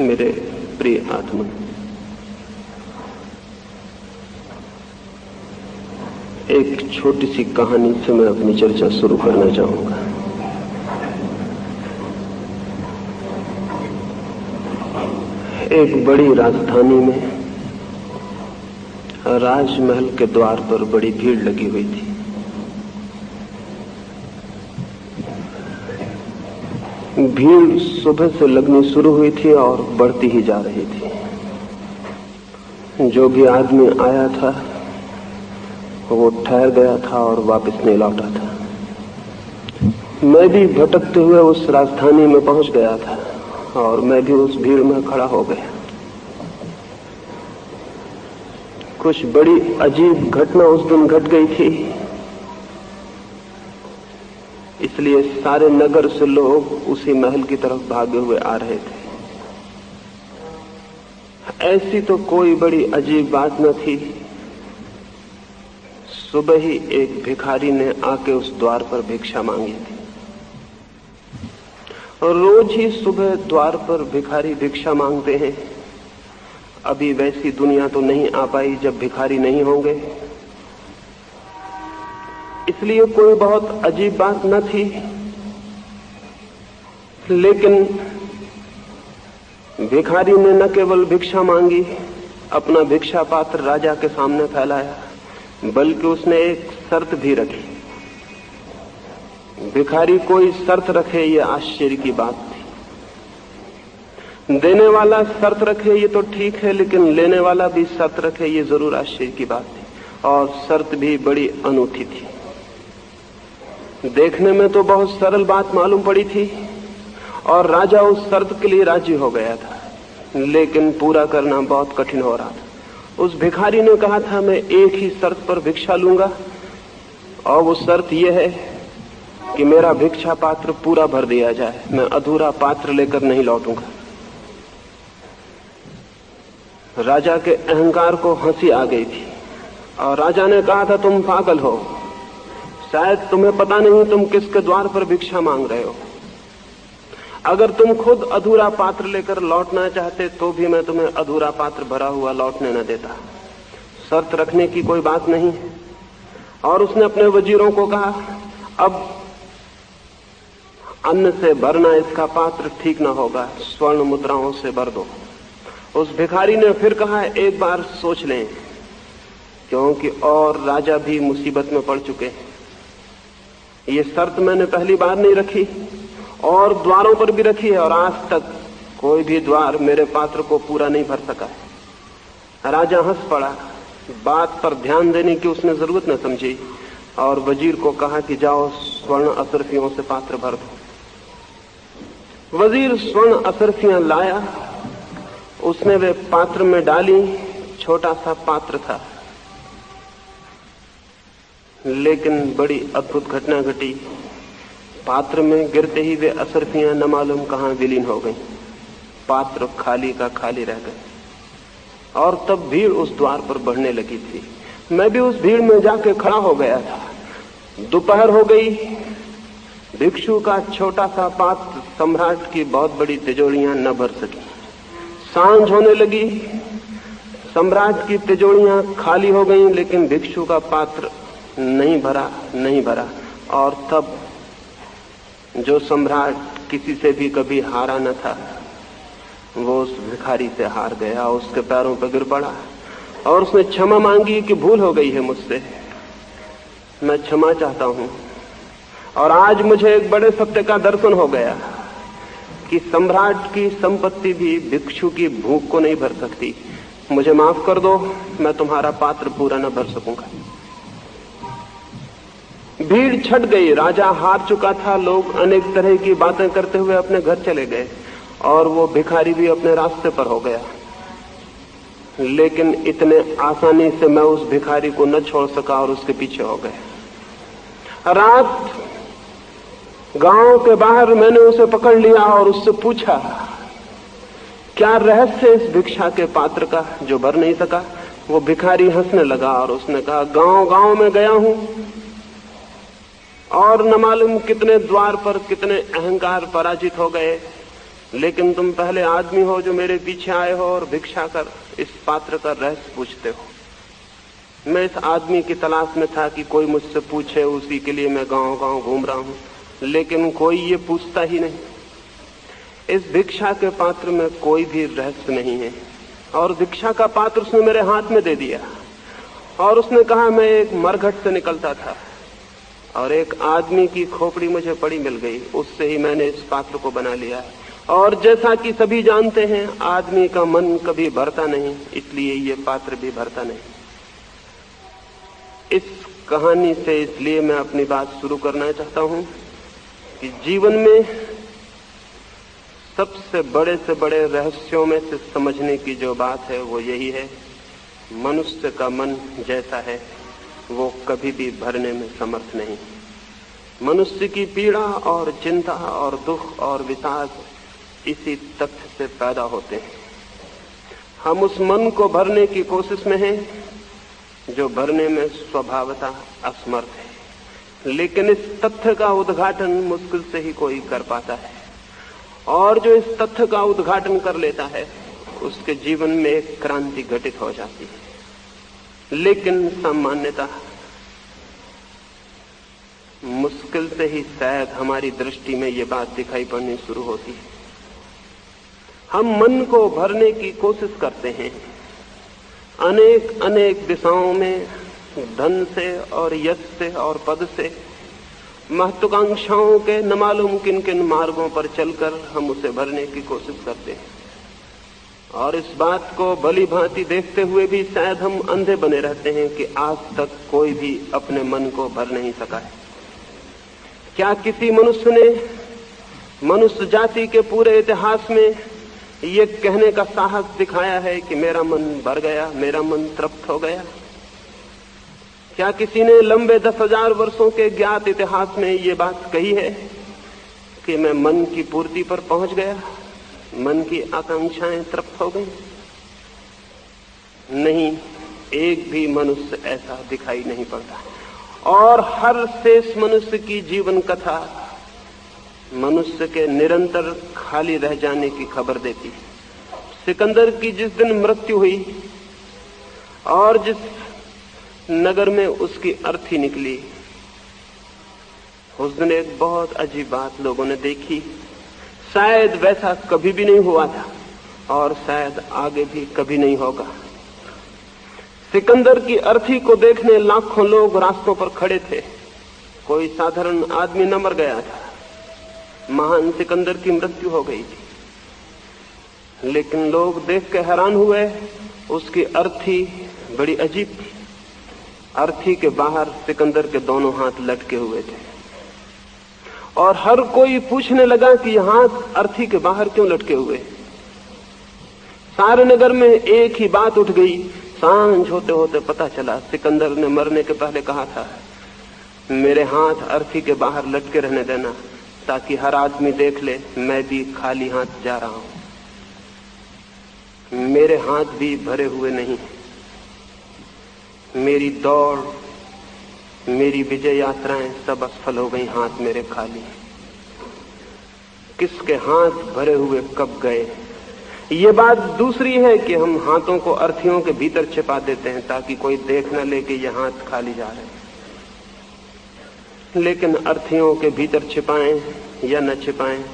मेरे प्रिय आत्मा, एक छोटी सी कहानी से मैं अपनी चर्चा शुरू करना चाहूंगा। एक बड़ी राजधानी में राजमहल के द्वार पर बड़ी भीड़ लगी हुई थी। भीड़ सुबह से लगनी शुरू हुई थी और बढ़ती ही जा रही थी। जो भी आदमी आया था वो ठहर गया था और वापस नहीं लौटा था। मैं भी भटकते हुए उस राजधानी में पहुंच गया था और मैं भी उस भीड़ में खड़ा हो गया। कुछ बड़ी अजीब घटना उस दिन घट गई थी, इसलिए सारे नगर से लोग उसी महल की तरफ भागे हुए आ रहे थे। ऐसी तो कोई बड़ी अजीब बात न थी। सुबह ही एक भिखारी ने आके उस द्वार पर भिक्षा मांगी थी और रोज ही सुबह द्वार पर भिखारी भिक्षा मांगते हैं। अभी वैसी दुनिया तो नहीं आ पाई जब भिखारी नहीं होंगे, इसलिए कोई बहुत अजीब बात न थी। लेकिन भिखारी ने न केवल भिक्षा मांगी, अपना भिक्षा पात्र राजा के सामने फैलाया, बल्कि उसने एक शर्त भी रखी। भिखारी कोई शर्त रखे ये आश्चर्य की बात थी। देने वाला शर्त रखे ये तो ठीक है, लेकिन लेने वाला भी शर्त रखे ये जरूर आश्चर्य की बात थी। और शर्त भी बड़ी अनूठी थी। देखने में तो बहुत सरल बात मालूम पड़ी थी और राजा उस शर्त के लिए राजी हो गया था, लेकिन पूरा करना बहुत कठिन हो रहा था। उस भिखारी ने कहा था, मैं एक ही शर्त पर भिक्षा लूंगा और वो शर्त यह है कि मेरा भिक्षा पात्र पूरा भर दिया जाए, मैं अधूरा पात्र लेकर नहीं लौटूंगा। राजा के अहंकार को हंसी आ गई थी और राजा ने कहा था, तुम पागल हो, शायद तुम्हें पता नहीं तुम किसके द्वार पर भिक्षा मांग रहे हो। अगर तुम खुद अधूरा पात्र लेकर लौटना चाहते तो भी मैं तुम्हें अधूरा पात्र भरा हुआ लौटने न देता। शर्त रखने की कोई बात नहीं। और उसने अपने वजीरों को कहा, अब अन्न से भरना इसका पात्र ठीक न होगा, स्वर्ण मुद्राओं से भर दो। उस भिखारी ने फिर कहा, एक बार सोच लें, क्योंकि और राजा भी मुसीबत में पड़ चुके हैं। ये शर्त मैंने पहली बार नहीं रखी और द्वारों पर भी रखी है और आज तक कोई भी द्वार मेरे पात्र को पूरा नहीं भर सका है। राजा हंस पड़ा। बात पर ध्यान देने की उसने जरूरत न समझी और वजीर को कहा कि जाओ स्वर्ण असरफियों से पात्र भर दो। वजीर स्वर्ण असरफियां लाया, उसने वे पात्र में डाली। छोटा सा पात्र था, लेकिन बड़ी अद्भुत घटना घटी। पात्र में गिरते ही वे असरफियां न मालूम कहां विलीन हो गईं। पात्र खाली का खाली रह गए और तब भीड़ उस द्वार पर बढ़ने लगी थी। मैं भी उस भीड़ में जाके खड़ा हो गया था। दोपहर हो गई। भिक्षु का छोटा सा पात्र सम्राट की बहुत बड़ी तिजोरियां न भर सकी। सांझ होने लगी। सम्राट की तिजोरियां खाली हो गईं, लेकिन भिक्षु का पात्र नहीं भरा। और तब जो सम्राट किसी से भी कभी हारा न था, वो उस भिखारी से हार गया, उसके पैरों पर गिर पड़ा और उसने क्षमा मांगी कि भूल हो गई है मुझसे, मैं क्षमा चाहता हूं। और आज मुझे एक बड़े सत्य का दर्शन हो गया कि सम्राट की संपत्ति भी भिक्षु की भूख को नहीं भर सकती। मुझे माफ कर दो, मैं तुम्हारा पात्र पूरा न भर सकूंगा। भीड़ छट गई। राजा हार चुका था। लोग अनेक तरह की बातें करते हुए अपने घर चले गए और वो भिखारी भी अपने रास्ते पर हो गया। लेकिन इतने आसानी से मैं उस भिखारी को न छोड़ सका और उसके पीछे हो गया। रात गांव के बाहर मैंने उसे पकड़ लिया और उससे पूछा, क्या रहस्य इस भिक्षा के पात्र का जो भर नहीं सका। वो भिखारी हंसने लगा और उसने कहा, गांव गांव में गया हूं और न मालूम कितने द्वार पर कितने अहंकार पराजित हो गए, लेकिन तुम पहले आदमी हो जो मेरे पीछे आए हो और भिक्षा कर इस पात्र का रहस्य पूछते हो। मैं इस आदमी की तलाश में था कि कोई मुझसे पूछे, उसी के लिए मैं गांव गांव घूम रहा हूं, लेकिन कोई ये पूछता ही नहीं। इस भिक्षा के पात्र में कोई भी रहस्य नहीं है। और भिक्षा का पात्र उसने मेरे हाथ में दे दिया और उसने कहा मैं एक मरघट से निकलता था और एक आदमी की खोपड़ी मुझे पड़ी मिल गई, उससे ही मैंने इस पात्र को बना लिया। और जैसा कि सभी जानते हैं, आदमी का मन कभी भरता नहीं, इसलिए ये पात्र भी भरता नहीं। इस कहानी से इसलिए मैं अपनी बात शुरू करना चाहता हूं कि जीवन में सबसे बड़े रहस्यों में से समझने की जो बात है वो यही है, मनुष्य का मन जैसा है वो कभी भी भरने में समर्थ नहीं। मनुष्य की पीड़ा और चिंता और दुख और विषाद इसी तथ्य से पैदा होते हैं। हम उस मन को भरने की कोशिश में हैं जो भरने में स्वभावतः असमर्थ है। लेकिन इस तथ्य का उद्घाटन मुश्किल से ही कोई कर पाता है, और जो इस तथ्य का उद्घाटन कर लेता है उसके जीवन में एक क्रांति घटित हो जाती है। लेकिन सामान्यतः मुश्किल से ही शायद हमारी दृष्टि में ये बात दिखाई पड़नी शुरू होती है। हम मन को भरने की कोशिश करते हैं अनेक दिशाओं में, धन से और यश से और पद से, महत्वाकांक्षाओं के न मालूम किन किन मार्गों पर चलकर हम उसे भरने की कोशिश करते हैं। और इस बात को भली भांति देखते हुए भी शायद हम अंधे बने रहते हैं कि आज तक कोई भी अपने मन को भर नहीं सका है। क्या किसी मनुष्य ने मनुष्य जाति के पूरे इतिहास में ये कहने का साहस दिखाया है कि मेरा मन भर गया, मेरा मन तृप्त हो गया? क्या किसी ने लंबे 10,000 वर्षों के ज्ञात इतिहास में ये बात कही है कि मैं मन की पूर्ति पर पहुंच गया, मन की आकांक्षाएं तृप्त हो गई? नहीं, एक भी मनुष्य ऐसा दिखाई नहीं पड़ता। और हर शेष मनुष्य की जीवन कथा मनुष्य के निरंतर खाली रह जाने की खबर देती है। सिकंदर की जिस दिन मृत्यु हुई और जिस नगर में उसकी अर्थी निकली, उस दिन एक बहुत अजीब बात लोगों ने देखी। शायद वैसा कभी भी नहीं हुआ था और शायद आगे भी कभी नहीं होगा। सिकंदर की अर्थी को देखने लाखों लोग रास्तों पर खड़े थे। कोई साधारण आदमी न मर गया था, महान सिकंदर की मृत्यु हो गई थी। लेकिन लोग देख के हैरान हुए, उसकी अर्थी बड़ी अजीब थी। अर्थी के बाहर सिकंदर के दोनों हाथ लटके हुए थे और हर कोई पूछने लगा कि ये हाथ अर्थी के बाहर क्यों लटके हुए। सारे नगर में एक ही बात उठ गई। सांझ होते होते पता चला, सिकंदर ने मरने के पहले कहा था, मेरे हाथ अर्थी के बाहर लटके रहने देना ताकि हर आदमी देख ले मैं भी खाली हाथ जा रहा हूं, मेरे हाथ भी भरे हुए नहीं। मेरी दौड़, मेरी विजय यात्राएं सब असफल हो गई, हाथ मेरे खाली। किसके हाथ भरे हुए कब गए? ये बात दूसरी है कि हम हाथों को अर्थियों के भीतर छिपा देते हैं ताकि कोई देख न ले कि ये हाथ खाली जा रहे हैं। लेकिन अर्थियों के भीतर छिपाएं या न छिपाएं,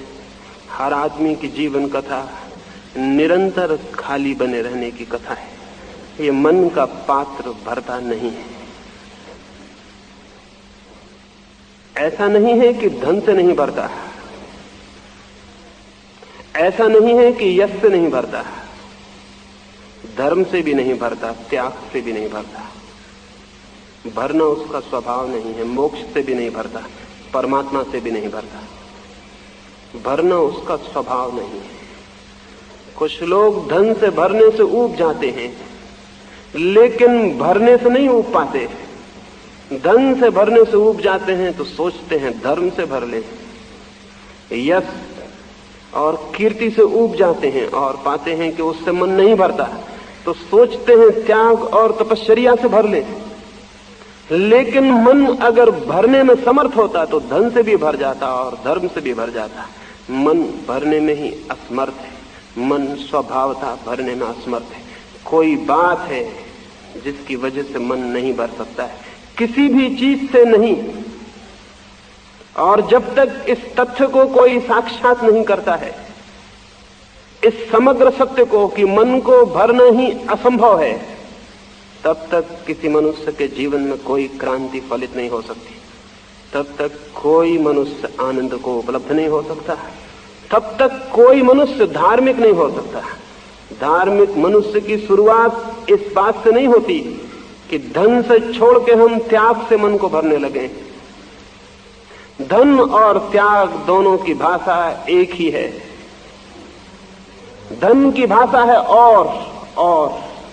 हर आदमी की जीवन कथा निरंतर खाली बने रहने की कथा है। ये मन का पात्र भरता नहीं है। ऐसा नहीं है कि धन से नहीं भरता, ऐसा नहीं है कि यश से नहीं भरता, धर्म से भी नहीं भरता, त्याग से भी नहीं भरता। भरना उसका स्वभाव नहीं है। मोक्ष से भी नहीं भरता, परमात्मा से भी नहीं भरता। भरना उसका स्वभाव नहीं है। कुछ लोग धन से भरने से ऊब जाते हैं, लेकिन भरने से नहीं ऊब पाते। धन से भरने से ऊब जाते हैं तो सोचते हैं धर्म से भर ले। यश और कीर्ति से ऊब जाते हैं और पाते हैं कि उससे मन नहीं भरता, तो सोचते हैं त्याग और तपश्चर्या से भर ले। लेकिन मन अगर भरने में समर्थ होता तो धन से भी भर जाता और धर्म से भी भर जाता। मन भरने में ही असमर्थ है, मन स्वभावतः भरने में असमर्थ है। कोई बात है जिसकी वजह से मन नहीं भर सकता है, किसी भी चीज से नहीं। और जब तक इस तथ्य को कोई साक्षात नहीं करता है, इस समग्र सत्य को कि मन को भरना ही असंभव है, तब तक किसी मनुष्य के जीवन में कोई क्रांति फलित नहीं हो सकती, तब तक कोई मनुष्य आनंद को उपलब्ध नहीं हो सकता, तब तक कोई मनुष्य धार्मिक नहीं हो सकता। धार्मिक मनुष्य की शुरुआत इस बात से नहीं होती कि धन से छोड़ के हम त्याग से मन को भरने लगे। धन और त्याग दोनों की भाषा एक ही है। धन की भाषा है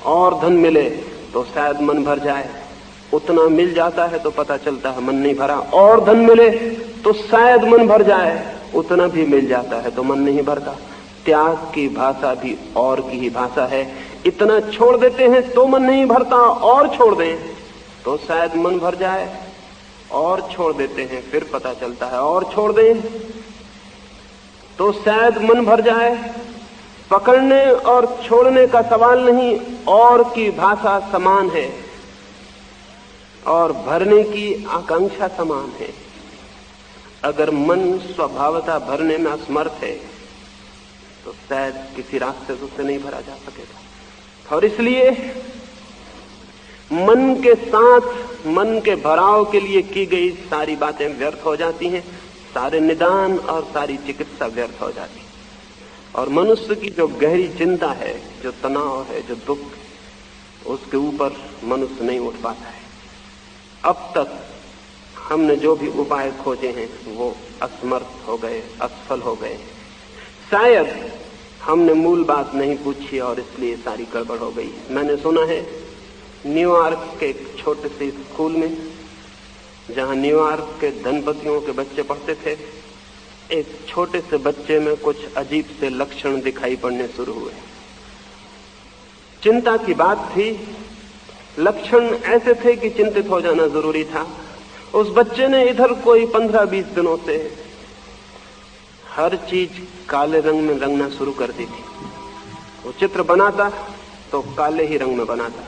और धन मिले तो शायद मन भर जाए, उतना मिल जाता है तो पता चलता है मन नहीं भरा। और धन मिले तो शायद मन भर जाए, उतना भी मिल जाता है तो मन नहीं भरता। त्याग की भाषा भी और की ही भाषा है। इतना छोड़ देते हैं तो मन नहीं भरता, और छोड़ दें तो शायद मन भर जाए, और छोड़ देते हैं फिर पता चलता है, और छोड़ दें तो शायद मन भर जाए। पकड़ने और छोड़ने का सवाल नहीं, और की भाषा समान है और भरने की आकांक्षा समान है। अगर मन स्वभावतः भरने में असमर्थ है तो शायद किसी रास्ते से उसे नहीं भरा जा सकेगा। और इसलिए मन के साथ मन के भराव के लिए की गई सारी बातें व्यर्थ हो जाती हैं, सारे निदान और सारी चिकित्सा व्यर्थ हो जाती है। और मनुष्य की जो गहरी चिंता है, जो तनाव है, जो दुख, उसके ऊपर मनुष्य नहीं उठ पाता है। अब तक हमने जो भी उपाय खोजे हैं वो असमर्थ हो गए, असफल हो गए। शायद हमने मूल बात नहीं पूछी और इसलिए सारी गड़बड़ हो गई। मैंने सुना है न्यूयॉर्क के एक छोटे से स्कूल में, जहां न्यूयॉर्क के धनपतियों के बच्चे पढ़ते थे, एक छोटे से बच्चे में कुछ अजीब से लक्षण दिखाई पड़ने शुरू हुए। चिंता की बात थी, लक्षण ऐसे थे कि चिंतित हो जाना जरूरी था। उस बच्चे ने इधर कोई 15-20 दिनों से हर चीज काले रंग में रंगना शुरू कर दी थी। वो चित्र बनाता तो काले ही रंग में बनाता,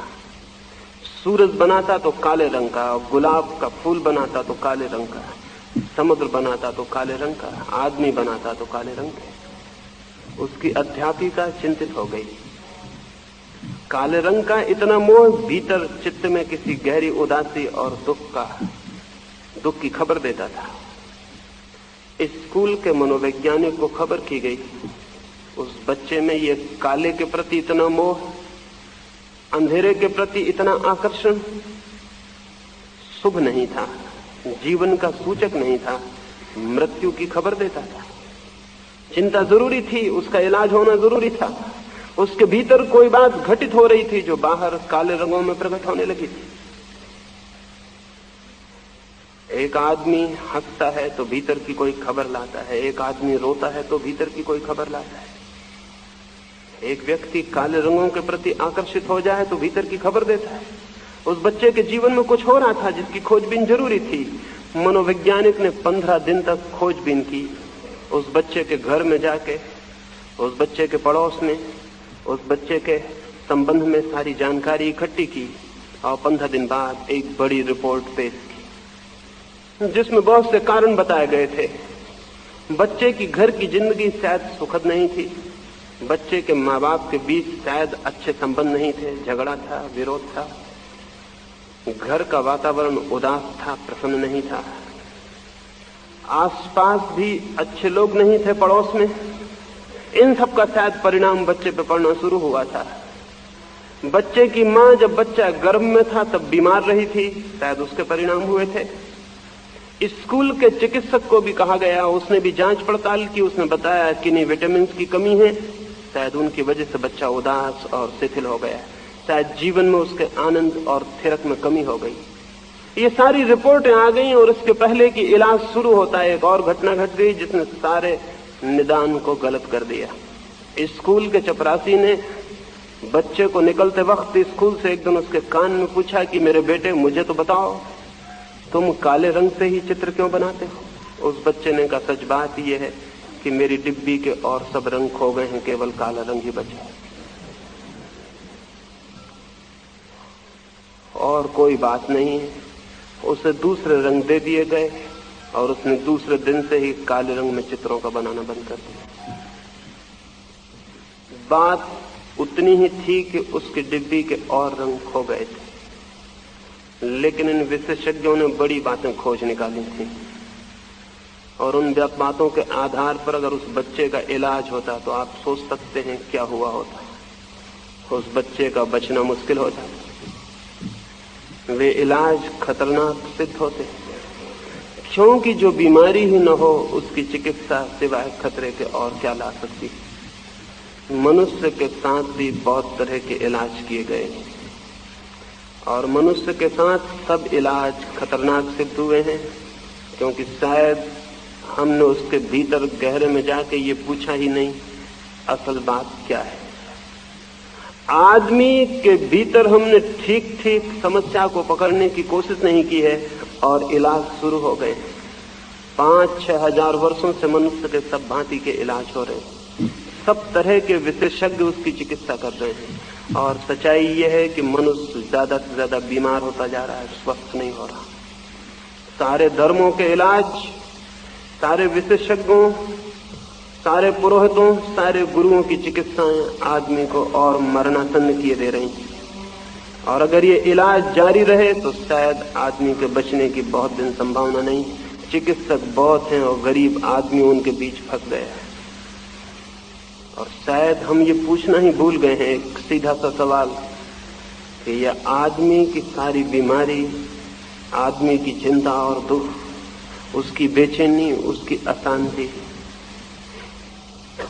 सूरज बनाता तो काले रंग का, गुलाब का फूल बनाता तो काले रंग का, समुद्र बनाता तो काले रंग का, आदमी बनाता तो काले रंग का। उसकी अध्यापिका चिंतित हो गई। काले रंग का इतना मोह भीतर चित्त में किसी गहरी उदासी और दुख की खबर देता था। स्कूल के मनोवैज्ञानिक को खबर की गई, उस बच्चे में ये काले के प्रति इतना मोह, अंधेरे के प्रति इतना आकर्षण शुभ नहीं था, जीवन का सूचक नहीं था, मृत्यु की खबर देता था। चिंता जरूरी थी, उसका इलाज होना जरूरी था। उसके भीतर कोई बात घटित हो रही थी जो बाहर काले रंगों में प्रकट होने लगी थी। एक आदमी हंसता है तो भीतर की कोई खबर लाता है, एक आदमी रोता है तो भीतर की कोई खबर लाता है। एक व्यक्ति काले रंगों के प्रति आकर्षित हो जाए तो भीतर की खबर देता है। उस बच्चे के जीवन में कुछ हो रहा था जिसकी खोजबीन जरूरी थी। मनोवैज्ञानिक ने 15 दिन तक खोजबीन की। उस बच्चे के घर में जाके, उस बच्चे के पड़ोस में, उस बच्चे के संबंध में सारी जानकारी इकट्ठी की और 15 दिन बाद एक बड़ी रिपोर्ट पेश की, जिसमें बहुत से कारण बताए गए थे। बच्चे की घर की जिंदगी शायद सुखद नहीं थी, बच्चे के माँ बाप के बीच शायद अच्छे संबंध नहीं थे, झगड़ा था, विरोध था, घर का वातावरण उदास था, प्रसन्न नहीं था, आसपास भी अच्छे लोग नहीं थे पड़ोस में। इन सब का शायद परिणाम बच्चे पे पड़ना शुरू हुआ था। बच्चे की माँ जब बच्चा गर्भ में था तब बीमार रही थी, शायद उसके परिणाम हुए थे। स्कूल के चिकित्सक को भी कहा गया, उसने भी जांच पड़ताल की, उसने बताया कि नहीं विटामिन की कमी है, शायद उनकी वजह से बच्चा उदास और शिथिल हो गया, शायद जीवन में उसके आनंद और थिरक में कमी हो गई। ये सारी रिपोर्टें आ गई और इसके पहले कि इलाज शुरू होता है एक और घटना घट गई जिसने सारे निदान को गलत कर दिया। स्कूल के चपरासी ने बच्चे को निकलते वक्त स्कूल से एक दिन उसके कान में पूछा कि मेरे बेटे मुझे तो बताओ, तुम काले रंग से ही चित्र क्यों बनाते हो? उस बच्चे ने कहा सच बात यह है कि मेरी डिब्बी के और सब रंग खो गए हैं, केवल काला रंग ही बचा और कोई बात नहीं है। उसे दूसरे रंग दे दिए गए और उसने दूसरे दिन से ही काले रंग में चित्रों का बनाना बंद कर दिया। बात उतनी ही थी कि उसकी डिब्बी के और रंग खो गए थे, लेकिन इन विशेषज्ञों ने बड़ी बातें खोज निकाली थी और उन बातों के आधार पर अगर उस बच्चे का इलाज होता तो आप सोच सकते हैं क्या हुआ होता। उस बच्चे का बचना मुश्किल हो जाता। वे इलाज खतरनाक सिद्ध होते, क्योंकि जो बीमारी ही न हो उसकी चिकित्सा सिवाय खतरे के और क्या ला सकती। मनुष्य के साथ भी बहुत तरह के इलाज किए गए और मनुष्य के साथ सब इलाज खतरनाक सिद्ध हुए हैं, क्योंकि शायद हमने उसके भीतर गहरे में जाके ये पूछा ही नहीं असल बात क्या है। आदमी के भीतर हमने ठीक ठीक समस्या को पकड़ने की कोशिश नहीं की है और इलाज शुरू हो गए। 5-6 हजार वर्षों से मनुष्य के सब भांति के इलाज हो रहे हैं, सब तरह के विशेषज्ञ उसकी चिकित्सा कर रहे हैं और सच्चाई यह है कि मनुष्य ज्यादा से ज्यादा बीमार होता जा रहा है, स्वस्थ नहीं हो रहा। सारे धर्मों के इलाज, सारे विशेषज्ञों, सारे पुरोहितों, सारे गुरुओं की चिकित्साएं आदमी को और मरणासन्न किए दे रही हैं और अगर ये इलाज जारी रहे तो शायद आदमी के बचने की बहुत दिन संभावना नहीं। चिकित्सक बहुत हैं और गरीब आदमी उनके बीच फंस गया है और शायद हम ये पूछना ही भूल गए हैं एक सीधा सा सवाल कि यह आदमी की सारी बीमारी, आदमी की चिंता और दुख, उसकी बेचैनी, उसकी अशांति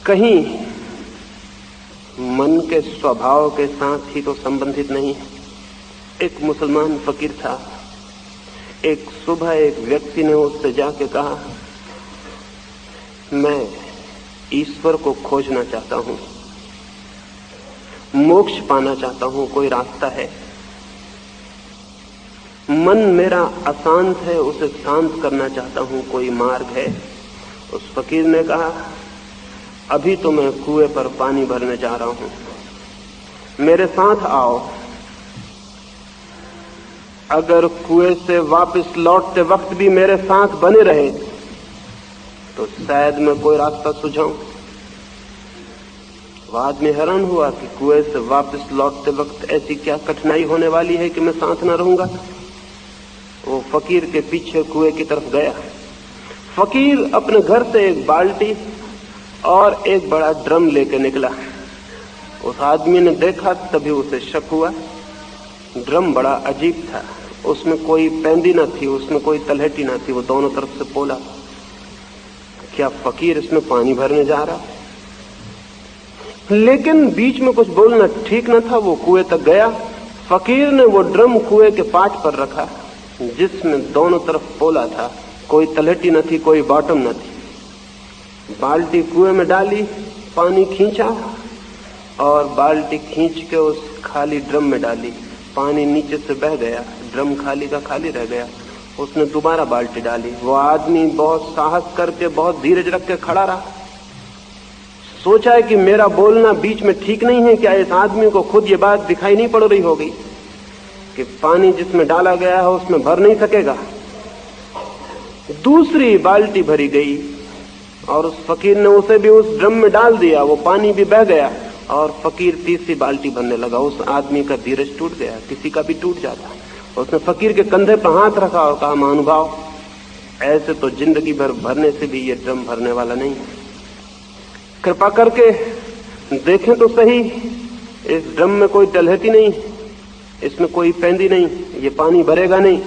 कहीं मन के स्वभाव के साथ ही तो संबंधित नहीं है। एक मुसलमान फकीर था, एक सुबह एक व्यक्ति ने उससे जाके कहा, मैं ईश्वर को खोजना चाहता हूं, मोक्ष पाना चाहता हूं, कोई रास्ता है? मन मेरा अशांत है, उसे शांत करना चाहता हूं, कोई मार्ग है? उस फकीर ने कहा, अभी तो मैं कुएं पर पानी भरने जा रहा हूं, मेरे साथ आओ। अगर कुएं से वापस लौटते वक्त भी मेरे साथ बने रहे तो शायद मैं कोई रास्ता सुझाऊं। वह आदमी हैरान हुआ कि कुएं से वापस लौटते वक्त ऐसी क्या कठिनाई होने वाली है कि मैं साथ न रहूंगा। वो फकीर के पीछे कुएं की तरफ गया। फकीर अपने घर से एक बाल्टी और एक बड़ा ड्रम लेके निकला। उस आदमी ने देखा तभी उसे शक हुआ। ड्रम बड़ा अजीब था, उसमें कोई पैंदी न थी, उसमें कोई तलहटी न थी, वो दोनों तरफ से पोला। क्या फकीर इसमें पानी भरने जा रहा? लेकिन बीच में कुछ बोलना ठीक न था। वो कुएं तक गया। फकीर ने वो ड्रम कुएं के पाट पर रखा जिसमें दोनों तरफ पोला था, कोई तलहटी न थी, कोई बॉटम न थी। बाल्टी कुएं में डाली, पानी खींचा और बाल्टी खींच के उस खाली ड्रम में डाली। पानी नीचे से बह गया, ड्रम खाली का खाली रह गया। उसने दोबारा बाल्टी डाली। वो आदमी बहुत साहस करके, बहुत धीरज रख के खड़ा रहा। सोचा है कि मेरा बोलना बीच में ठीक नहीं है। क्या इस आदमी को खुद ये बात दिखाई नहीं पड़ रही होगी कि पानी जिसमें डाला गया है उसमें भर नहीं सकेगा? दूसरी बाल्टी भरी गई और उस फकीर ने उसे भी उस ड्रम में डाल दिया। वो पानी भी बह गया और फकीर तीसरी बाल्टी भरने लगा। उस आदमी का धीरज टूट गया, किसी का भी टूट जाता। उसने फकीर के कंधे पर हाथ रखा और कहा, महानुभाव, ऐसे तो जिंदगी भर भरने से भी ये ड्रम भरने वाला नहीं, कृपा करके देखें तो सही, इस ड्रम में कोई तलहटी नहीं, इसमें कोई पैंदी नहीं, ये पानी भरेगा नहीं।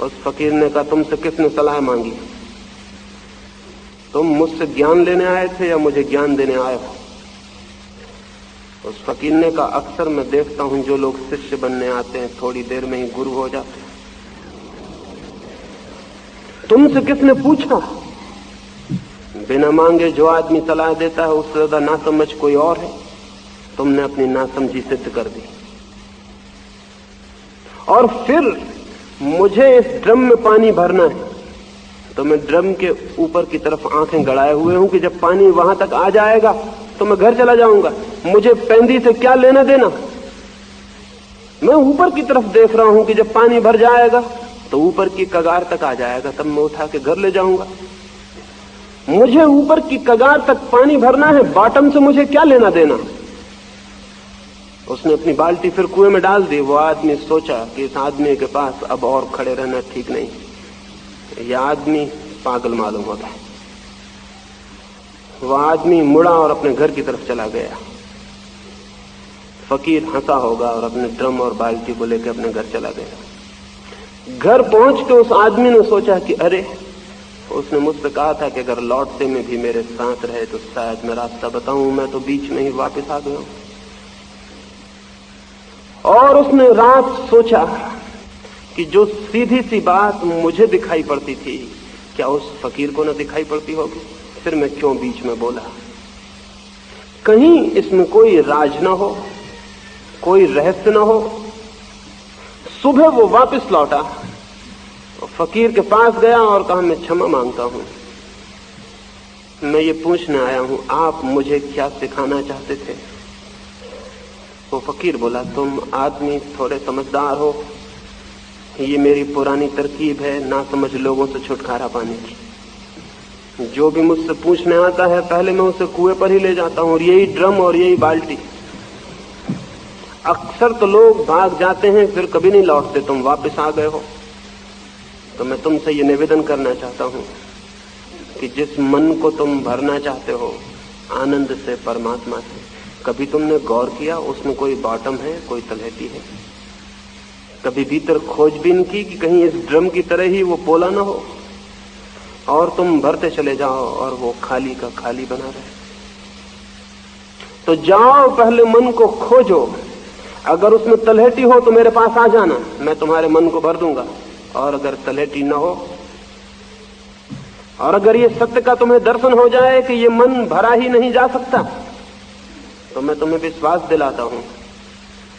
उस फकीर ने कहा, तुमसे किसने सलाह मांगी? तुम मुझसे ज्ञान लेने आए थे या मुझे ज्ञान देने आए हो? उस फकीर ने कहा, अक्सर मैं देखता हूं जो लोग शिष्य बनने आते हैं थोड़ी देर में ही गुरु हो जाते हैं। तुमसे किसने पूछा? बिना मांगे जो आदमी सलाह देता है उससे ज्यादा नासमझ कोई और है। तुमने अपनी नासमझी सिद्ध कर दी। और फिर मुझे इस ड्रम में पानी भरना है, तो मैं ड्रम के ऊपर की तरफ आंखें गड़ाए हुए हूं कि जब पानी वहां तक आ जाएगा तो मैं घर चला जाऊंगा, मुझे पेंदी से क्या लेना देना। मैं ऊपर की तरफ देख रहा हूं कि जब पानी भर जाएगा तो ऊपर की कगार तक आ जाएगा, तब मैं उठा के घर ले जाऊंगा। मुझे ऊपर की कगार तक पानी भरना है, बॉटम से मुझे क्या लेना देना। उसने अपनी बाल्टी फिर कुएं में डाल दी। वो आदमी सोचा कि इस आदमी के पास अब और खड़े रहना ठीक नहीं, यह आदमी पागल मालूम होता है। वह आदमी मुड़ा और अपने घर की तरफ चला गया। फकीर हंसा होगा और अपने ड्रम और बाल्टी को लेकर अपने घर चला गया। घर पहुंच के उस आदमी ने सोचा कि अरे, उसने मुझसे कहा था कि अगर लौटते में भी मेरे साथ रहे तो शायद मैं रास्ता बताऊं, मैं तो बीच में ही वापस आ गया हूं। और उसने रात सोचा कि जो सीधी सी बात मुझे दिखाई पड़ती थी, क्या उस फकीर को न दिखाई पड़ती होगी। फिर मैं क्यों बीच में बोला, कहीं इसमें कोई राज न हो, कोई रहस्य न हो। सुबह वो वापस लौटा, तो फकीर के पास गया और कहा, मैं क्षमा मांगता हूं, मैं ये पूछने आया हूं आप मुझे क्या सिखाना चाहते थे। वो फकीर बोला, तुम आदमी थोड़े समझदार हो, ये मेरी पुरानी तरकीब है ना समझ लोगों से छुटकारा पाने की। जो भी मुझसे पूछने आता है पहले मैं उसे कुएं पर ही ले जाता हूं, और यही ड्रम और यही बाल्टी। अक्सर तो लोग भाग जाते हैं फिर कभी नहीं लौटते, तुम वापस आ गए हो। तो मैं तुमसे ये निवेदन करना चाहता हूं कि जिस मन को तुम भरना चाहते हो आनंद से, परमात्मा से, कभी तुमने गौर किया उसमें कोई बॉटम है, कोई तलहटी है? कभी भीतर खोजबीन की कि कहीं इस ड्रम की तरह ही वो पोला ना हो और तुम भरते चले जाओ और वो खाली का खाली बना रहे? तो जाओ, पहले मन को खोजो, अगर उसमें तलहटी हो तो मेरे पास आ जाना, मैं तुम्हारे मन को भर दूंगा। और अगर तलहटी न हो, और अगर ये सत्य का तुम्हें दर्शन हो जाए कि ये मन भरा ही नहीं जा सकता, तो मैं तुम्हें विश्वास दिलाता हूं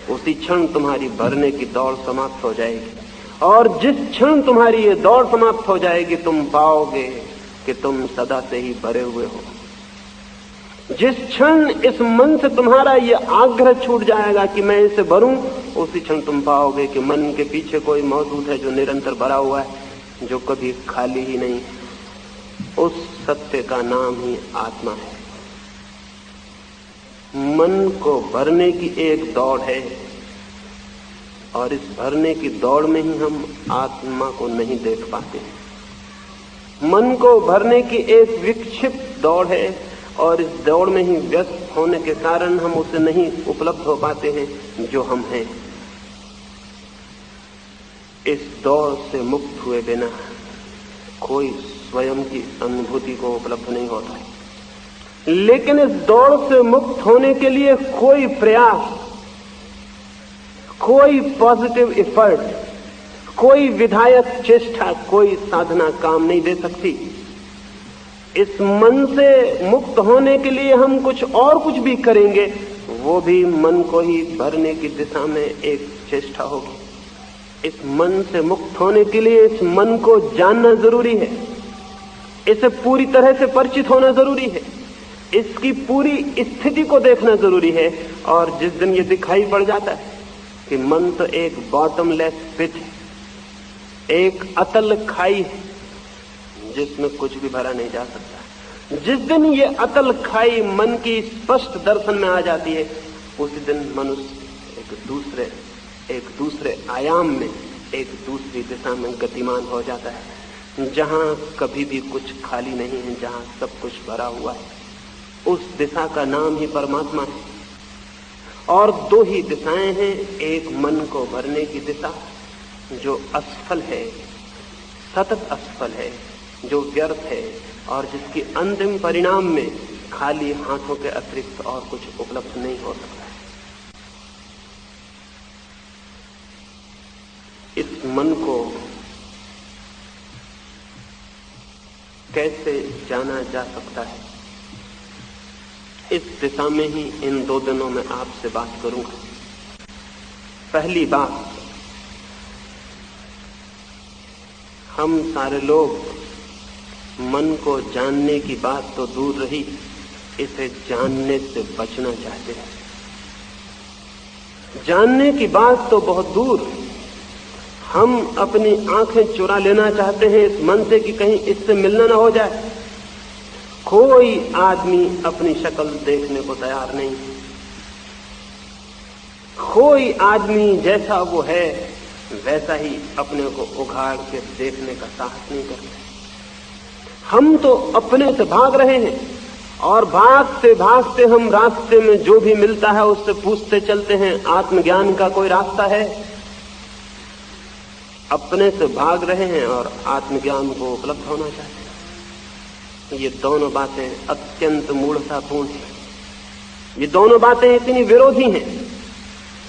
उसी क्षण तुम्हारी भरने की दौड़ समाप्त हो जाएगी। और जिस क्षण तुम्हारी ये दौड़ समाप्त हो जाएगी, तुम पाओगे कि तुम सदा से ही भरे हुए हो। जिस क्षण इस मन से तुम्हारा ये आग्रह छूट जाएगा कि मैं इसे भरूं, उसी क्षण तुम पाओगे कि मन के पीछे कोई मौजूद है जो निरंतर भरा हुआ है, जो कभी खाली ही नहीं है। उस सत्य का नाम ही आत्मा है। मन को भरने की एक दौड़ है, और इस भरने की दौड़ में ही हम आत्मा को नहीं देख पाते। मन को भरने की एक विक्षिप्त दौड़ है, और इस दौड़ में ही व्यस्त होने के कारण हम उसे नहीं उपलब्ध हो पाते हैं जो हम हैं। इस दौड़ से मुक्त हुए बिना कोई स्वयं की अनुभूति को उपलब्ध नहीं होता है। लेकिन इस दौड़ से मुक्त होने के लिए कोई प्रयास, कोई पॉजिटिव एफर्ट, कोई विधायक चेष्टा, कोई साधना काम नहीं दे सकती। इस मन से मुक्त होने के लिए हम कुछ और कुछ भी करेंगे, वो भी मन को ही भरने की दिशा में एक चेष्टा होगी। इस मन से मुक्त होने के लिए इस मन को जानना जरूरी है, इसे पूरी तरह से परिचित होना जरूरी है, इसकी पूरी स्थिति को देखना जरूरी है। और जिस दिन ये दिखाई पड़ जाता है कि मन तो एक बॉटमलेस पिट है, एक अतल खाई है जिसमें कुछ भी भरा नहीं जा सकता, जिस दिन ये अतल खाई मन की स्पष्ट दर्शन में आ जाती है, उसी दिन मनुष्य एक दूसरे आयाम में, एक दूसरी दिशा में गतिमान हो जाता है, जहां कभी भी कुछ खाली नहीं है, जहां सब कुछ भरा हुआ है। उस दिशा का नाम ही परमात्मा है। और दो ही दिशाएं हैं, एक मन को भरने की दिशा जो असफल है, सतत असफल है, जो व्यर्थ है, और जिसके अंतिम परिणाम में खाली हाथों के अतिरिक्त और कुछ उपलब्ध नहीं हो सकता है। इस मन को कैसे जाना जा सकता है, इस दिशा में ही इन 2 दिनों में आपसे बात करूंगा। पहली बात, हम सारे लोग मन को जानने की बात तो दूर रही, इसे जानने से बचना चाहते हैं। जानने की बात तो बहुत दूर, हम अपनी आंखें चुरा लेना चाहते हैं इस मन से कि कहीं इससे मिलना ना हो जाए। कोई आदमी अपनी शक्ल देखने को तैयार नहीं, कोई आदमी जैसा वो है वैसा ही अपने को उघाड़ के देखने का साहस नहीं करते। हम तो अपने से भाग रहे हैं और भागते भागते हम रास्ते में जो भी मिलता है उससे पूछते चलते हैं, आत्मज्ञान का कोई रास्ता है? अपने से भाग रहे हैं और आत्मज्ञान को उपलब्ध होना चाहते हैं। ये दोनों बातें अत्यंत मूढ़तापूर्ण हैं। ये दोनों बातें इतनी विरोधी हैं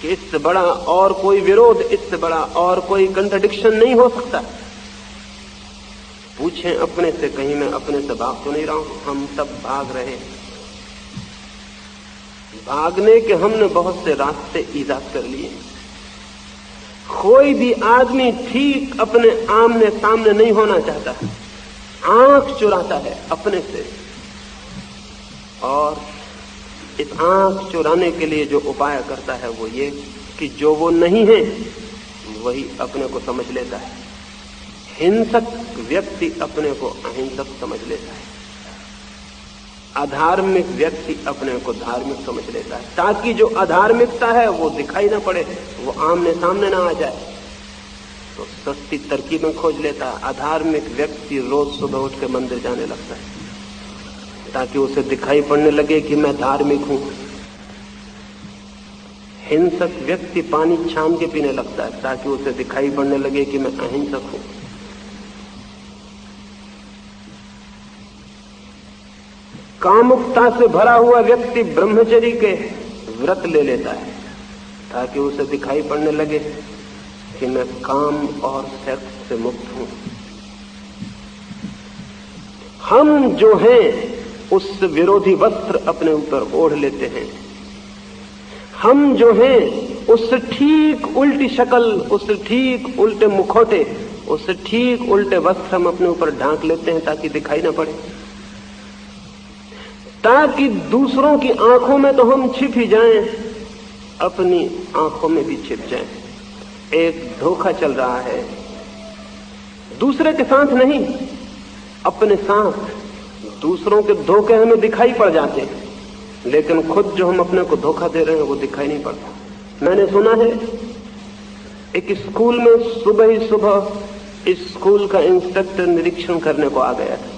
कि इससे बड़ा और कोई विरोध, इससे बड़ा और कोई कंट्राडिक्शन नहीं हो सकता। पूछें अपने से, कहीं मैं अपने से भाग तो नहीं रहा हूं? हम सब भाग रहे हैं। भागने के हमने बहुत से रास्ते ईजाद कर लिए। कोई भी आदमी ठीक अपने आमने सामने नहीं होना चाहता, आंख चुराता है अपने से, और इस आंख चुराने के लिए जो उपाय करता है वो ये कि जो वो नहीं है वही अपने को समझ लेता है। हिंसक व्यक्ति अपने को अहिंसक समझ लेता है, अधार्मिक व्यक्ति अपने को धार्मिक समझ लेता है, ताकि जो अधार्मिकता है वो दिखाई ना पड़े, वो आमने सामने ना आ जाए। तो सस्ती तरकीबें खोज लेता है। अधार्मिक व्यक्ति रोज सुबह उठ के मंदिर जाने लगता है ताकि उसे दिखाई पड़ने लगे कि मैं धार्मिक हूं। हिंसक व्यक्ति पानी छान के पीने लगता है ताकि उसे दिखाई पड़ने लगे कि मैं अहिंसक हूं। कामुकता से भरा हुआ व्यक्ति ब्रह्मचर्य के व्रत ले लेता है ताकि उसे दिखाई पड़ने लगे कि मैं काम और सेक्स से मुक्त हूं। हम जो हैं उससे विरोधी वस्त्र अपने ऊपर ओढ़ लेते हैं। हम जो हैं उससे ठीक उल्टी शक्ल, उससे ठीक उल्टे मुखौटे, उससे ठीक उल्टे वस्त्र हम अपने ऊपर ढांक लेते हैं ताकि दिखाई ना पड़े, ताकि दूसरों की आंखों में तो हम छिप ही जाएं, अपनी आंखों में भी छिप जाएं। एक धोखा चल रहा है, दूसरे के साथ नहीं, अपने साथ। दूसरों के धोखे हमें दिखाई पड़ जाते हैं, लेकिन खुद जो हम अपने को धोखा दे रहे हैं वो दिखाई नहीं पड़ता। मैंने सुना है एक स्कूल में सुबह ही सुबह इस स्कूल का इंस्पेक्टर निरीक्षण करने को आ गया था।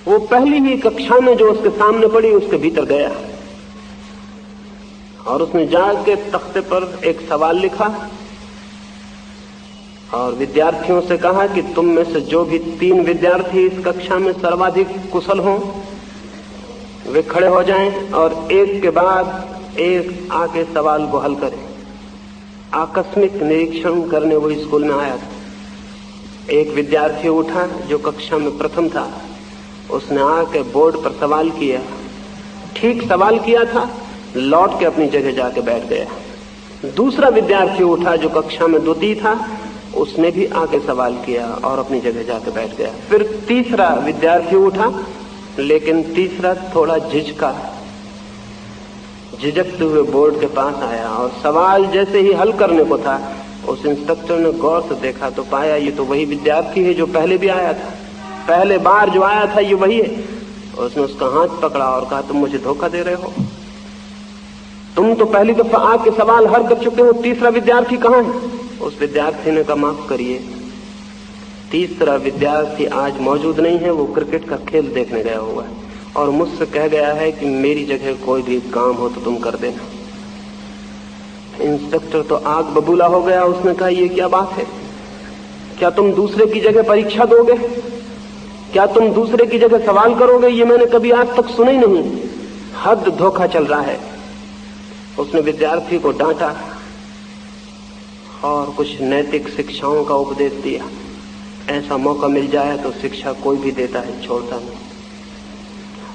वो पहली ही कक्षा में जो उसके सामने पड़ी उसके भीतर गया और उसने जाके तख्ते पर एक सवाल लिखा और विद्यार्थियों से कहा कि तुम में से जो भी 3 विद्यार्थी इस कक्षा में सर्वाधिक कुशल हों वे खड़े हो जाएं और एक के बाद एक आके सवाल को हल करें। आकस्मिक निरीक्षण करने वो स्कूल में आया था। एक विद्यार्थी उठा जो कक्षा में प्रथम था, उसने आके बोर्ड पर सवाल किया, ठीक सवाल किया था, लौट के अपनी जगह जाके बैठ गया। दूसरा विद्यार्थी उठा जो कक्षा में द्वितीय था, उसने भी आके सवाल किया और अपनी जगह जाके बैठ गया। फिर तीसरा विद्यार्थी उठा, लेकिन तीसरा थोड़ा झिझकते हुए बोर्ड के पास आया और सवाल जैसे ही हल करने को था, उस इंस्पेक्टर ने गौर से देखा तो पाया ये तो वही विद्यार्थी है जो पहले भी आया था, पहले बार जो आया था ये वही है। उसने उसका हाथ पकड़ा और कहा तुम मुझे धोखा दे रहे हो, तुम तो पहली दफा आके सवाल हल कर चुके हो, तीसरा विद्यार्थी कहाँ है? उस विद्यार्थी ने कहा माफ करिए, तीसरा विद्यार्थी आज मौजूद नहीं है, वो क्रिकेट का खेल देखने गया हुआ है और मुझसे कह गया है कि मेरी जगह कोई भी काम हो तो तुम कर देना। इंस्पेक्टर तो आग बबूला हो गया। उसने कहा ये क्या बात है, क्या तुम दूसरे की जगह परीक्षा दोगे, क्या तुम दूसरे की जगह सवाल करोगे? ये मैंने कभी आज तक सुना ही नहीं, हद धोखा चल रहा है। उसने विद्यार्थी को डांटा और कुछ नैतिक शिक्षाओं का उपदेश दिया। ऐसा मौका मिल जाए तो शिक्षा कोई भी देता है, छोड़ता नहीं।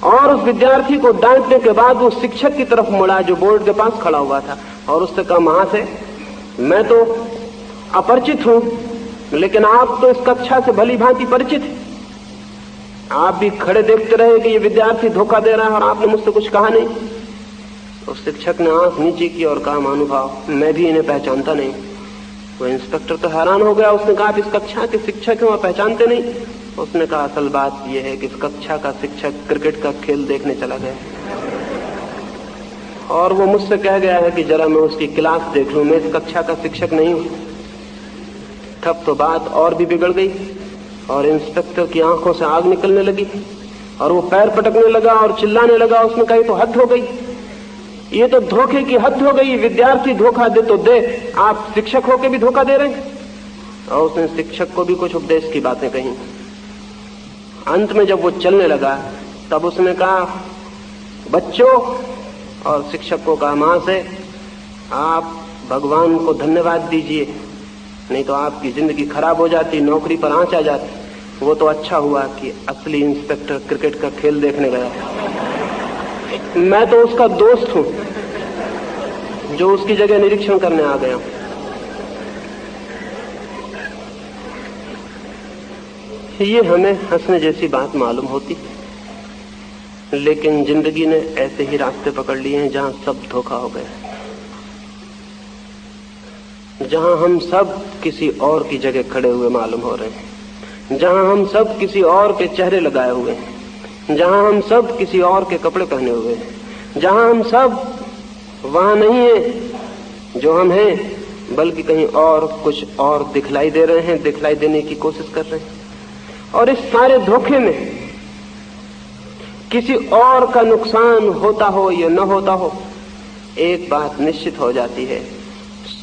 और उस विद्यार्थी को डांटने के बाद वो शिक्षक की तरफ मुड़ा जो बोर्ड के पास खड़ा हुआ था और उससे कहा महाशय मैं तो अपरिचित हूं, लेकिन आप तो इस कक्षा से भली भांति परिचित हैं। आप भी खड़े देखते रहे कि ये विद्यार्थी धोखा दे रहा है और आपने मुझसे कुछ कहा नहीं। उस शिक्षक ने आंख नीचे की और कहा, महानुभाव मैं भी इन्हें पहचानता नहीं। वो इंस्पेक्टर तो हैरान हो गया। उसने कहा, आप इस कक्षा के शिक्षक हैं और पहचानते नहीं? उसने कहा, असल बात यह है कि इस कक्षा का शिक्षक क्रिकेट का खेल देखने चला गया और वो मुझसे कह गया है कि जरा मैं उसकी क्लास देख लूं, मैं इस कक्षा का शिक्षक नहीं हूं। तब तो बात और भी बिगड़ गई और इंस्पेक्टर की आंखों से आग निकलने लगी और वो पैर पटकने लगा और चिल्लाने लगा। उसने कहा, ये तो हद हो गई, ये तो धोखे की हद हो गई। विद्यार्थी धोखा दे तो दे, आप शिक्षक होकर भी धोखा दे रहे हैं। और उसने शिक्षक को भी कुछ उपदेश की बातें कही। अंत में जब वो चलने लगा तब उसने कहा, बच्चों, और शिक्षक को कहा, मां से आप भगवान को धन्यवाद दीजिए, नहीं तो आपकी जिंदगी खराब हो जाती, नौकरी पर आंच आ जाती। वो तो अच्छा हुआ कि असली इंस्पेक्टर क्रिकेट का खेल देखने गया। मैं तो उसका दोस्त हूं जो उसकी जगह निरीक्षण करने आ गया। ये हमें हंसने जैसी बात मालूम होती, लेकिन जिंदगी ने ऐसे ही रास्ते पकड़ लिए हैं जहां सब धोखा हो गया, जहां हम सब किसी और की जगह खड़े हुए मालूम हो रहे हैं, जहां हम सब किसी और के चेहरे लगाए हुए हैं, जहां हम सब किसी और के कपड़े पहने हुए हैं, जहां हम सब वहां नहीं हैं जो हम हैं, बल्कि कहीं और कुछ और दिखलाई दे रहे हैं, दिखलाई देने की कोशिश कर रहे हैं। और इस सारे धोखे में किसी और का नुकसान होता हो या न होता हो, एक बात निश्चित हो जाती है,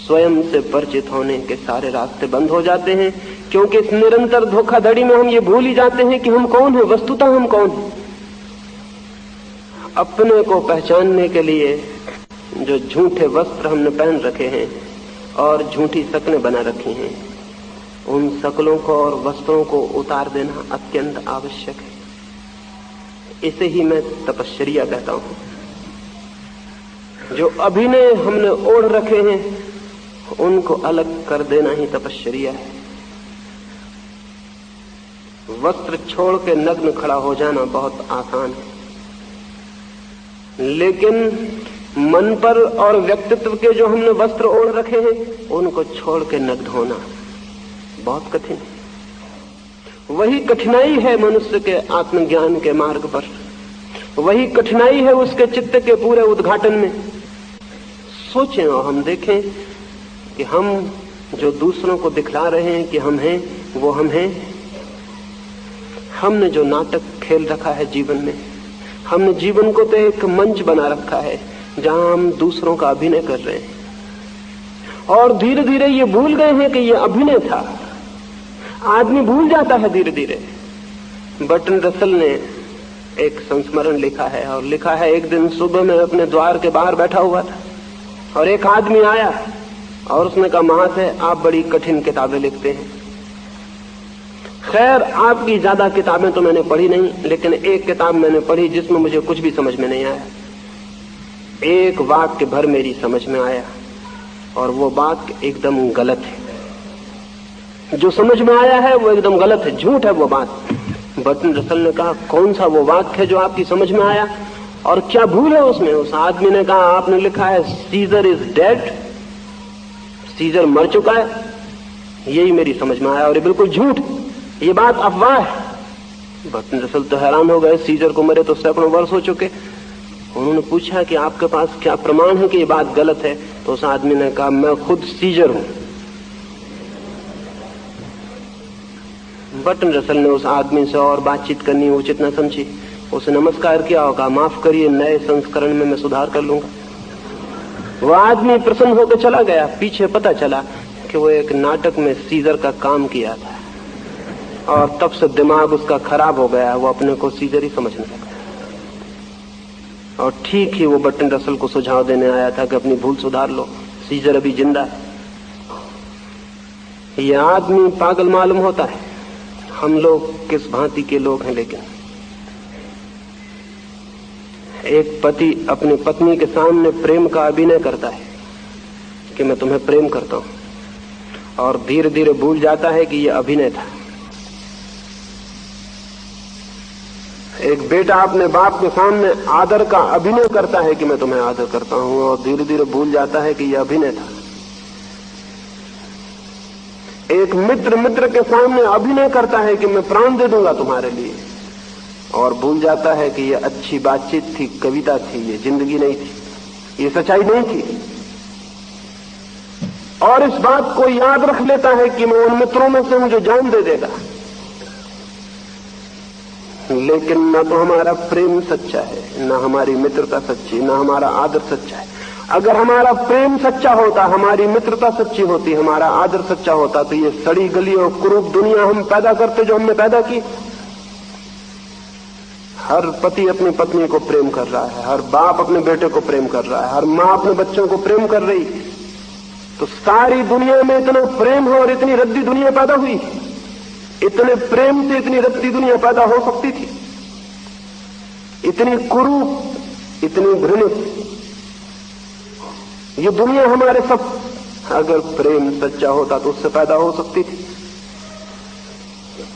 स्वयं से परिचित होने के सारे रास्ते बंद हो जाते हैं। क्योंकि इस निरंतर धोखाधड़ी में हम ये भूल ही जाते हैं कि हम कौन हैं, वस्तुतः हम कौन हैं। अपने को पहचानने के लिए जो झूठे वस्त्र हमने पहन रखे हैं और झूठी शक्लें बना रखी हैं, उन शक्लों को और वस्त्रों को उतार देना अत्यंत आवश्यक है। इसे ही मैं तपश्चर्या कहता हूं। जो अभिनय हमने ओढ़ रखे हैं उनको अलग कर देना ही तपश्चर्या है। वस्त्र छोड़ के नग्न खड़ा हो जाना बहुत आसान है, लेकिन मन पर और व्यक्तित्व के जो हमने वस्त्र ओढ़ रखे हैं उनको छोड़ के नग्न होना बहुत कठिन है। वही कठिनाई है मनुष्य के आत्मज्ञान के मार्ग पर, वही कठिनाई है उसके चित्त के पूरे उद्घाटन में। सोचें और हम देखें कि हम जो दूसरों को दिखला रहे हैं कि हम हैं, वो हम हैं। हमने जो नाटक खेल रखा है जीवन में, हमने जीवन को तो एक मंच बना रखा है जहां हम दूसरों का अभिनय कर रहे हैं, और धीरे धीरे ये भूल गए हैं कि ये अभिनय था। आदमी भूल जाता है धीरे धीरे। बर्ट्रैंड रसल ने एक संस्मरण लिखा है, और लिखा है, एक दिन सुबह में अपने द्वार के बाहर बैठा हुआ था और एक आदमी आया और उसने कहा, महाशय आप बड़ी कठिन किताबें लिखते हैं। खैर आपकी ज्यादा किताबें तो मैंने पढ़ी नहीं, लेकिन एक किताब मैंने पढ़ी जिसमें मुझे कुछ भी समझ में नहीं आया। एक वाक्य भर मेरी समझ में आया और वो वाक्य एकदम गलत है। जो समझ में आया है वो एकदम गलत है, झूठ है वो बात। बर्ट्रैंड रसल ने कहा, कौन सा वो वाक्य है जो आपकी समझ में आया और क्या भूल है उसमें? उस आदमी ने कहा, आपने लिखा है सीजर इज डेड, सीजर मर चुका है। यही मेरी समझ में आया और ये बिल्कुल झूठ, ये बात अफवाह है। बर्ट्रैंड रसल तो हैरान हो गए, सीजर को मरे तो सैकड़ों वर्ष हो चुके। उन्होंने पूछा कि आपके पास क्या प्रमाण है कि ये बात गलत है? तो उस आदमी ने कहा, मैं खुद सीजर हूं। बर्ट्रैंड रसल ने उस आदमी से और बातचीत करनी उचित न समझी। उसे नमस्कार किया और कहा, माफ करिए, नए संस्करण में मैं सुधार कर लूंगा। वो आदमी प्रसन्न होकर चला गया। पीछे पता चला कि वो एक नाटक में सीजर का काम किया था और तब से दिमाग उसका खराब हो गया, वो अपने को सीजर ही समझने लगा। और ठीक ही वो बर्ट्रैंड रसल को सुझाव देने आया था कि अपनी भूल सुधार लो, सीजर अभी जिंदा है। ये आदमी पागल मालूम होता है। हम लोग किस भांति के लोग हैं। लेकिन एक पति अपनी पत्नी के सामने प्रेम का अभिनय करता है कि मैं तुम्हें प्रेम करता हूं, और धीरे धीरे भूल जाता है कि यह अभिनय था। एक बेटा अपने बाप के सामने आदर का अभिनय करता है कि मैं तुम्हें आदर करता हूं, और धीरे धीरे भूल जाता है कि यह अभिनय था। एक मित्र के सामने अभिनय करता है कि मैं प्राण दे दूंगा तुम्हारे लिए, और भूल जाता है कि यह अच्छी बातचीत थी, कविता थी, ये जिंदगी नहीं थी, ये सच्चाई नहीं थी। और इस बात को याद रख लेता है कि मैं उन मित्रों में से हूं जो जान दे देगा। लेकिन न तो हमारा प्रेम सच्चा है, न हमारी मित्रता सच्ची, न हमारा आदर सच्चा है। अगर हमारा प्रेम सच्चा होता, हमारी मित्रता सच्ची होती, हमारा आदर सच्चा होता, तो ये सड़ी गली और कुरूप दुनिया हम पैदा करते जो हमने पैदा की। हर पति अपनी पत्नी को प्रेम कर रहा है, हर बाप अपने बेटे को प्रेम कर रहा है, हर माँ अपने बच्चों को प्रेम कर रही है। तो सारी दुनिया में इतना प्रेम है और इतनी रद्दी दुनिया पैदा हुई। इतने प्रेम से इतनी रद्दी दुनिया पैदा हो सकती थी, इतनी कुरूप, इतनी घृणित ये दुनिया हमारे सब, अगर प्रेम सच्चा होता तो उससे पैदा हो सकती थी।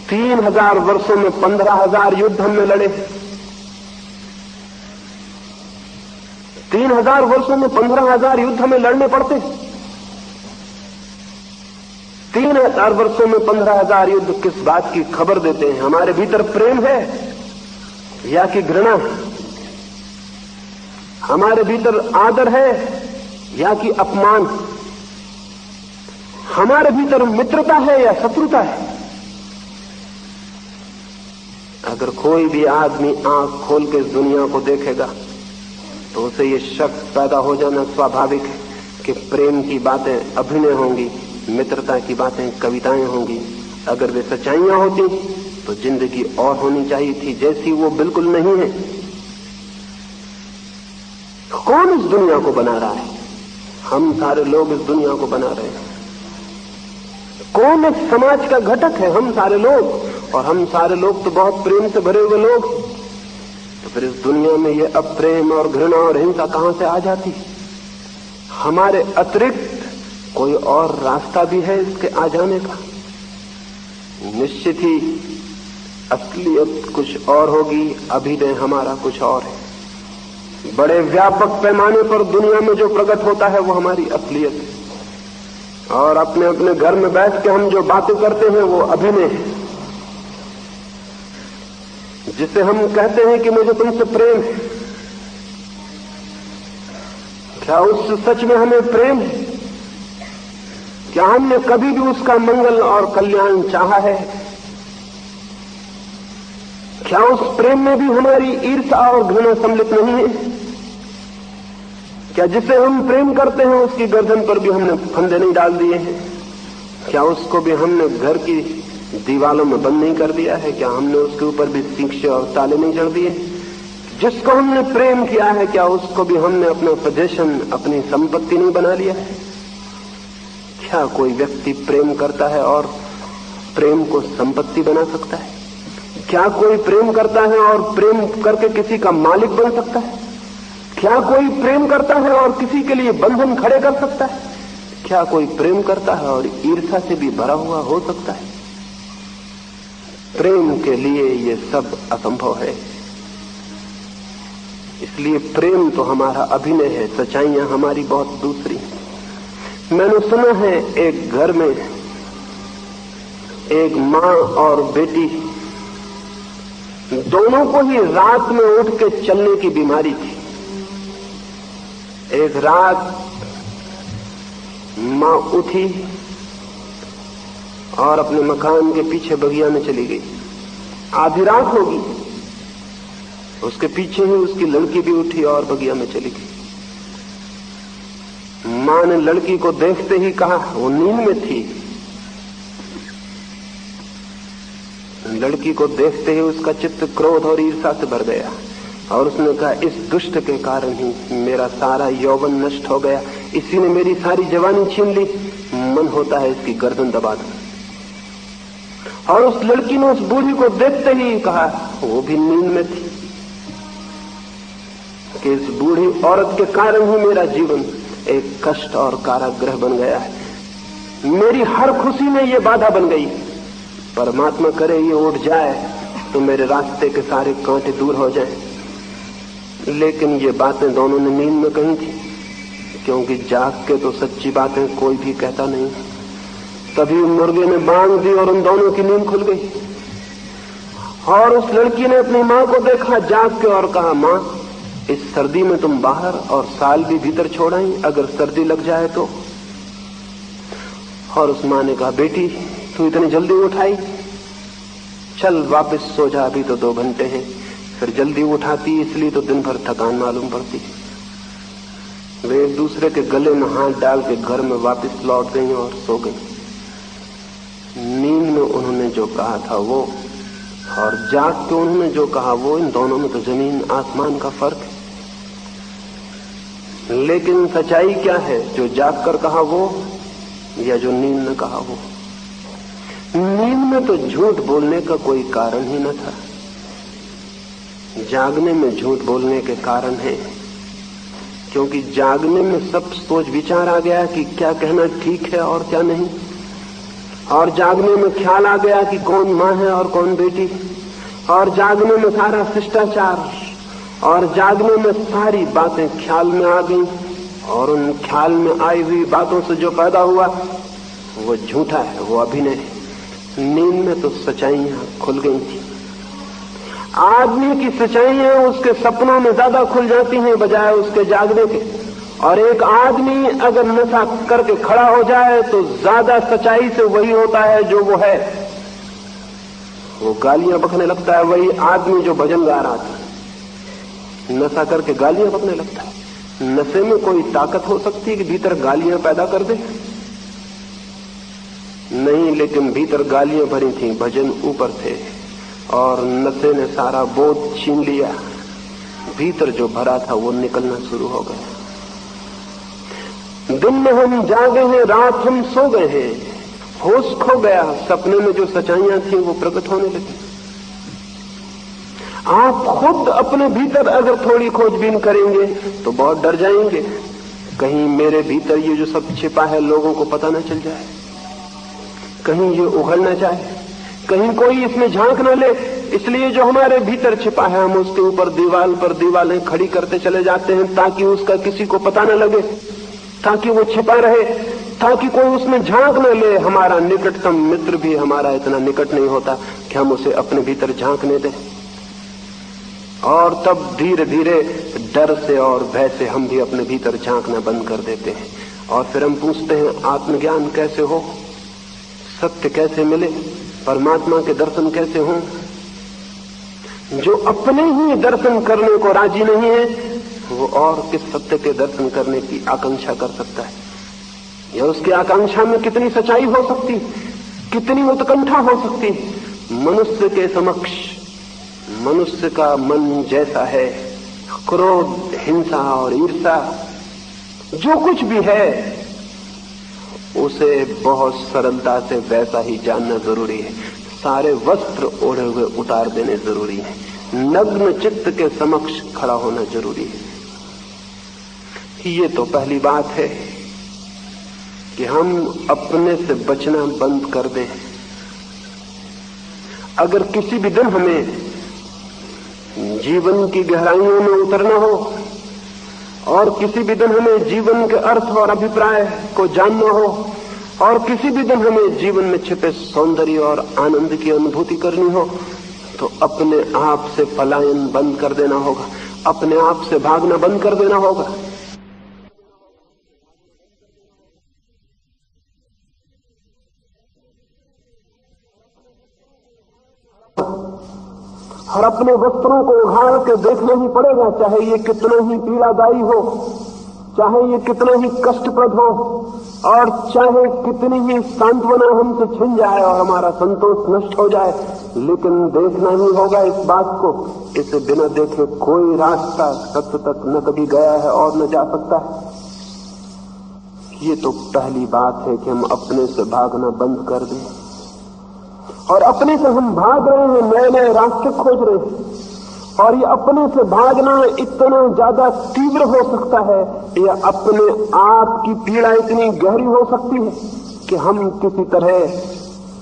3000 वर्षों में 15,000 युद्ध हमने लड़े। 3000 वर्षों में 15,000 युद्ध हमें लड़ने पड़ते। 3000 वर्षों में 15,000 युद्ध किस बात की खबर देते हैं? हमारे भीतर प्रेम है या कि घृणा? हमारे भीतर आदर है या कि अपमान? हमारे भीतर मित्रता है या शत्रुता है? अगर कोई भी आदमी आंख खोल के इस दुनिया को देखेगा तो उसे ये शक पैदा हो जाना स्वाभाविक है कि प्रेम की बातें अभिनय होंगी, मित्रता की बातें कविताएं होंगी। अगर वे सच्चाइयां होती तो जिंदगी और होनी चाहिए थी, जैसी वो बिल्कुल नहीं है। कौन इस दुनिया को बना रहा है? हम सारे लोग इस दुनिया को बना रहे हैं। कौन इस समाज का घटक है? हम सारे लोग, और हम सारे लोग तो बहुत प्रेम से भरे हुए लोग। तो फिर इस दुनिया में ये अप्रेम और घृणा और हिंसा कहां से आ जाती? हमारे अतिरिक्त कोई और रास्ता भी है इसके आ जाने का? निश्चित ही असलियत कुछ और होगी, अभिनय हमारा कुछ और है। बड़े व्यापक पैमाने पर दुनिया में जो प्रकट होता है वो हमारी असलियत है, और अपने अपने घर में बैठ के हम जो बातें करते हैं वो अभिनय है। जिसे हम कहते हैं कि मुझे तुमसे प्रेम है, क्या उस सच में हमें प्रेम है? क्या हमने कभी भी उसका मंगल और कल्याण चाहा है? क्या उस प्रेम में भी हमारी ईर्ष्या और घृणा सम्मिलित नहीं है? क्या जिसे हम प्रेम करते हैं उसकी गर्दन पर भी हमने फंदे नहीं डाल दिए हैं? क्या उसको भी हमने घर की दीवालों में बंद नहीं कर दिया है? क्या हमने उसके ऊपर भी शिक्षे और ताले नहीं जड़ दिए? जिसको हमने प्रेम किया है क्या उसको भी हमने अपना पोजीशन, अपनी संपत्ति नहीं बना लिया है? क्या कोई व्यक्ति प्रेम करता है और प्रेम को संपत्ति बना सकता है? क्या कोई प्रेम करता है और प्रेम करके किसी का मालिक बन सकता है? क्या कोई प्रेम करता है और किसी के लिए बंधन खड़े कर सकता है? क्या कोई प्रेम करता है और ईर्ष्या से भी भरा हुआ हो सकता है? प्रेम के लिए ये सब असंभव है। इसलिए प्रेम तो हमारा अभिनय है, सच्चाइयां हमारी बहुत दूसरी। मैंने सुना है एक घर में एक मां और बेटी दोनों को ही रात में उठ के चलने की बीमारी थी। एक रात मां उठी और अपने मकान के पीछे बगिया में चली गई। आधी रात होगी, उसके पीछे ही उसकी लड़की भी उठी और बगिया में चली गई। मां ने लड़की को देखते ही कहा, वो नींद में थी, लड़की को देखते ही उसका चित्त क्रोध और ईर्ष्या से भर गया और उसने कहा, इस दुष्ट के कारण ही मेरा सारा यौवन नष्ट हो गया, इसी ने मेरी सारी जवानी छीन ली, मन होता है इसकी गर्दन दबा दूं। और उस लड़की ने उस बूढ़ी को देखते ही कहा, वो भी नींद में थी, कि इस बूढ़ी औरत के कारण ही मेरा जीवन एक कष्ट और कारागृह बन गया है। मेरी हर खुशी में ये बाधा बन गई। परमात्मा करे ये उठ जाए तो मेरे रास्ते के सारे कांटे दूर हो जाएं। लेकिन ये बातें दोनों ने नींद में कही थी, क्योंकि जाग के तो सच्ची बातें कोई भी कहता नहीं। तभी मुर्गे ने बांग दी और उन दोनों की नींद खुल गई। और उस लड़की ने अपनी मां को देखा जाग के और कहा, मां, इस सर्दी में तुम बाहर और साल भी भीतर छोड़ आई, अगर सर्दी लग जाए तो। और उस मां ने कहा, बेटी तू इतनी जल्दी उठाई, चल वापस सो जा, अभी तो 2 घंटे हैं। फिर जल्दी उठाती इसलिए तो दिन भर थकान मालूम पड़ती। वे एक दूसरे के गले में हाथ डाल के घर में वापस लौट गई और सो गई। नींद में उन्होंने जो कहा था वो और जाग के उन्होंने जो कहा वो, इन दोनों में तो जमीन आसमान का फर्क है। लेकिन सच्चाई क्या है, जो जाग कर कहा वो या जो नींद में कहा वो? नींद में तो झूठ बोलने का कोई कारण ही न था, जागने में झूठ बोलने के कारण है। क्योंकि जागने में सब सोच विचार आ गया कि क्या कहना ठीक है और क्या नहीं, और जागने में ख्याल आ गया कि कौन मां है और कौन बेटी, और जागने में सारा शिष्टाचार, और जागने में सारी बातें ख्याल में आ गई, और उन ख्याल में आई हुई बातों से जो पैदा हुआ वो झूठा है, वो अभिनय है। नींद में तो सच्चाइयां खुल गई थी। आदमी की सच्चाइयां उसके सपनों में ज्यादा खुल जाती हैं बजाय उसके जागने के। और एक आदमी अगर नशा करके खड़ा हो जाए तो ज्यादा सच्चाई से वही होता है जो वो है। वो गालियां बकने लगता है, वही आदमी जो भजन गा रहा था नशा करके गालियां बकने लगता है। नशे में कोई ताकत हो सकती है कि भीतर गालियां पैदा कर दे? नहीं, लेकिन भीतर गालियां भरी थी, भजन ऊपर थे, और नशे ने सारा बोध छीन लिया। भीतर जो भरा था वो निकलना शुरू हो गया। दिन में हम जागे हैं, रात हम सो गए हैं, होश खो गया। सपने में जो सच्चाइयां थी वो प्रकट होने लगी। आप खुद अपने भीतर अगर थोड़ी खोजबीन करेंगे तो बहुत डर जाएंगे, कहीं मेरे भीतर ये जो सब छिपा है लोगों को पता न चल जाए, कहीं ये उगल न जाए, कहीं कोई इसमें झांक न ले। इसलिए जो हमारे भीतर छिपा है हम उसके ऊपर दीवार पर दीवारें खड़ी करते चले जाते हैं, ताकि उसका किसी को पता न लगे, ताकि वो छिपा रहे, ताकि कोई उसमें झांक न ले। हमारा निकटतम मित्र भी हमारा इतना निकट नहीं होता कि हम उसे अपने भीतर झांकने दें। और तब धीरे धीरे डर से और भय से हम भी अपने भीतर झांकना बंद कर देते हैं। और फिर हम पूछते हैं, आत्मज्ञान कैसे हो, सत्य कैसे मिले, परमात्मा के दर्शन कैसे हों? जो अपने ही दर्शन करने को राजी नहीं है वो और किस सत्य के दर्शन करने की आकांक्षा कर सकता है? या उसकी आकांक्षा में कितनी सच्चाई हो सकती, कितनी उत्कंठा हो सकती? मनुष्य के समक्ष मनुष्य का मन जैसा है, क्रोध, हिंसा और ईर्ष्या जो कुछ भी है उसे बहुत सरलता से वैसा ही जानना जरूरी है। सारे वस्त्र ओढ़े हुए उतार देने जरूरी है, नग्न चित्त के समक्ष खड़ा होना जरूरी है। ये तो पहली बात है कि हम अपने से बचना बंद कर दें। अगर किसी भी दिन हमें जीवन की गहराइयों में उतरना हो और किसी भी दिन हमें जीवन के अर्थ और अभिप्राय को जानना हो और किसी भी दिन हमें जीवन में छिपे सौंदर्य और आनंद की अनुभूति करनी हो, तो अपने आप से पलायन बंद कर देना होगा, अपने आप से भागना बंद कर देना होगा। और अपने वस्त्रों को उघाड़ के देखना ही पड़ेगा, चाहे ये कितना ही पीड़ादायी हो, चाहे ये कितना ही कष्टप्रद हो, और चाहे कितनी ही सांत्वना हमसे छिन जाए और हमारा संतोष नष्ट हो जाए, लेकिन देखना ही होगा इस बात को। इसे बिना देखे कोई रास्ता सत्य तक न कभी गया है और न जा सकता है। ये तो पहली बात है कि हम अपने से भागना बंद कर दें। और अपने से हम भाग रहे हैं, नए नए रास्ते खोज रहे हैं, और ये अपने से भागना इतना ज्यादा तीव्र हो सकता है या अपने आप की पीड़ा इतनी गहरी हो सकती है कि हम किसी तरह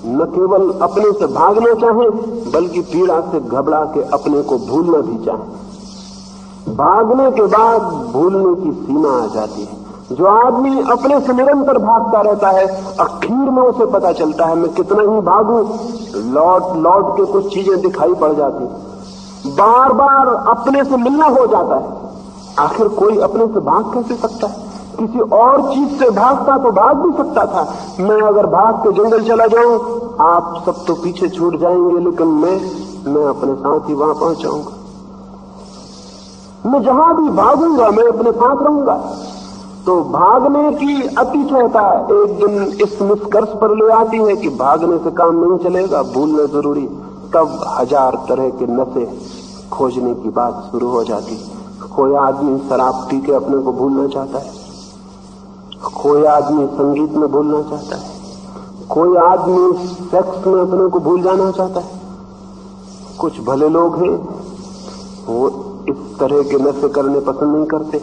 न केवल अपने से भागना चाहें, बल्कि पीड़ा से घबरा के अपने को भूलना भी चाहें। भागने के बाद भूलने की सीमा आ जाती है। जो आदमी अपने से निरंतर भागता रहता है, आखिर में उसे पता चलता है मैं कितना ही भागूं, लौट लौट के कुछ चीजें दिखाई पड़ जाती, बार बार अपने से मिलना हो जाता है। आखिर कोई अपने से भाग कैसे सकता है? किसी और चीज से भागता तो भाग भी सकता था। मैं अगर भाग के जंगल चला जाऊं, आप सब तो पीछे छूट जाएंगे, लेकिन मैं अपने साथ ही वहां पहुंच जाऊंगा। मैं जहां भी भागूंगा मैं अपने साथ रहूंगा। तो भागने की अतिशयता एक दिन इस निष्कर्ष पर ले आती है कि भागने से काम नहीं चलेगा, भूलना जरूरी। तब हजार तरह के नशे खोजने की बात शुरू हो जाती। कोई आदमी शराब पी के अपने को भूलना चाहता है, कोई आदमी संगीत में भूलना चाहता है, कोई आदमी सेक्स में अपने को भूल जाना चाहता है। कुछ भले लोग हैं वो इस तरह के नशे करने पसंद नहीं करते,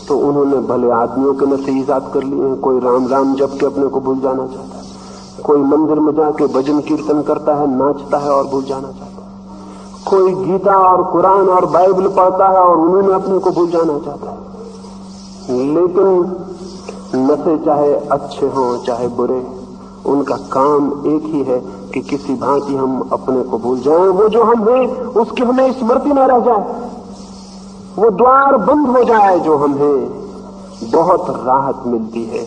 तो उन्होंने भले आदमियों के नशे ईजाद कर लिए हैं। कोई राम राम जप के अपने को भूल जाना चाहता है, कोई मंदिर में जाके भजन कीर्तन करता है, नाचता है और भूल जाना चाहता है, कोई गीता और कुरान और बाइबल पढ़ता है और उन्हीं में अपने को भूल जाना चाहता है। लेकिन नशे चाहे अच्छे हों चाहे बुरे, उनका काम एक ही है कि किसी भांति हम अपने को भूल जाएं। वो जो हम हैं उसकी हमें स्मृति न रह जाए, वो द्वार बंद हो जाए जो हम हैं। बहुत राहत मिलती है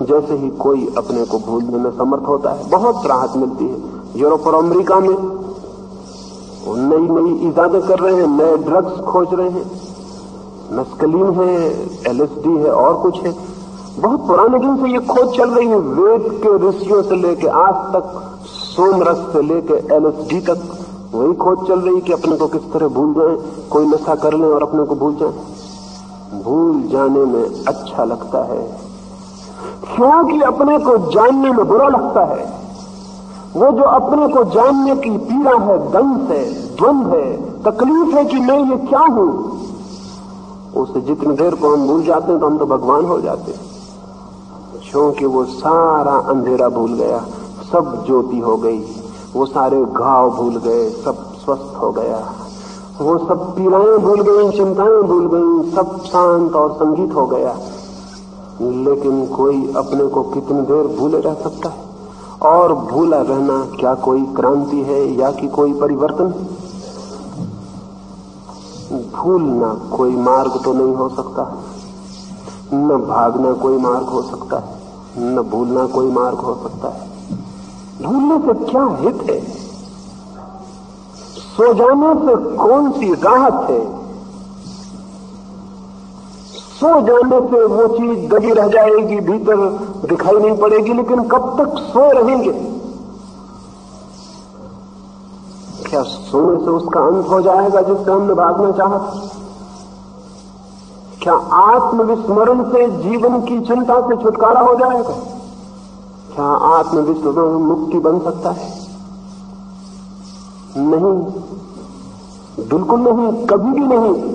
जैसे ही कोई अपने को भूलने में समर्थ होता है, बहुत राहत मिलती है। यूरोप और अमेरिका में नई नई इजादें कर रहे हैं, नए ड्रग्स खोज रहे हैं, मस्कलीन है, LSD है और कुछ है। बहुत पुराने दिन से ये खोज चल रही है। वेद के ऋषियों से लेके आज तक, सोमरस से लेके LSD तक वही खोज चल रही कि अपने को किस तरह भूल जाए। कोई नशा कर ले और अपने को भूल जाए। भूल जाने में अच्छा लगता है क्योंकि अपने को जानने में बुरा लगता है। वो जो अपने को जानने की पीड़ा है, दंश है, द्वंद है, तकलीफ है कि मैं ये क्या हूं, उसे जितनी देर को हम भूल जाते हैं तो हम तो भगवान हो जाते हैं। क्योंकि वो सारा अंधेरा भूल गया, सब ज्योति हो गई, वो सारे घाव भूल गए, सब स्वस्थ हो गया, वो सब पीड़ाएं भूल गई, चिंताएं भूल गई, सब शांत और संगीत हो गया। लेकिन कोई अपने को कितनी देर भूले रह सकता है? और भूला रहना क्या कोई क्रांति है या कि कोई परिवर्तन? भूलना कोई मार्ग तो नहीं हो सकता, न भागना कोई मार्ग हो सकता है, न भूलना कोई मार्ग हो सकता है। भूलने से क्या हित है? सो जाने से कौन सी राहत है? सो जाने से वो चीज दबी रह जाएगी, भीतर दिखाई नहीं पड़ेगी, लेकिन कब तक सो रहेंगे? क्या सोने से उसका अंत हो जाएगा जिससे हमने भागना चाहा? क्या आत्मविस्मरण से जीवन की चिंता से छुटकारा हो जाएगा? क्या आत्मविस्मरण मुक्ति बन सकता है? नहीं, बिल्कुल नहीं, कभी भी नहीं।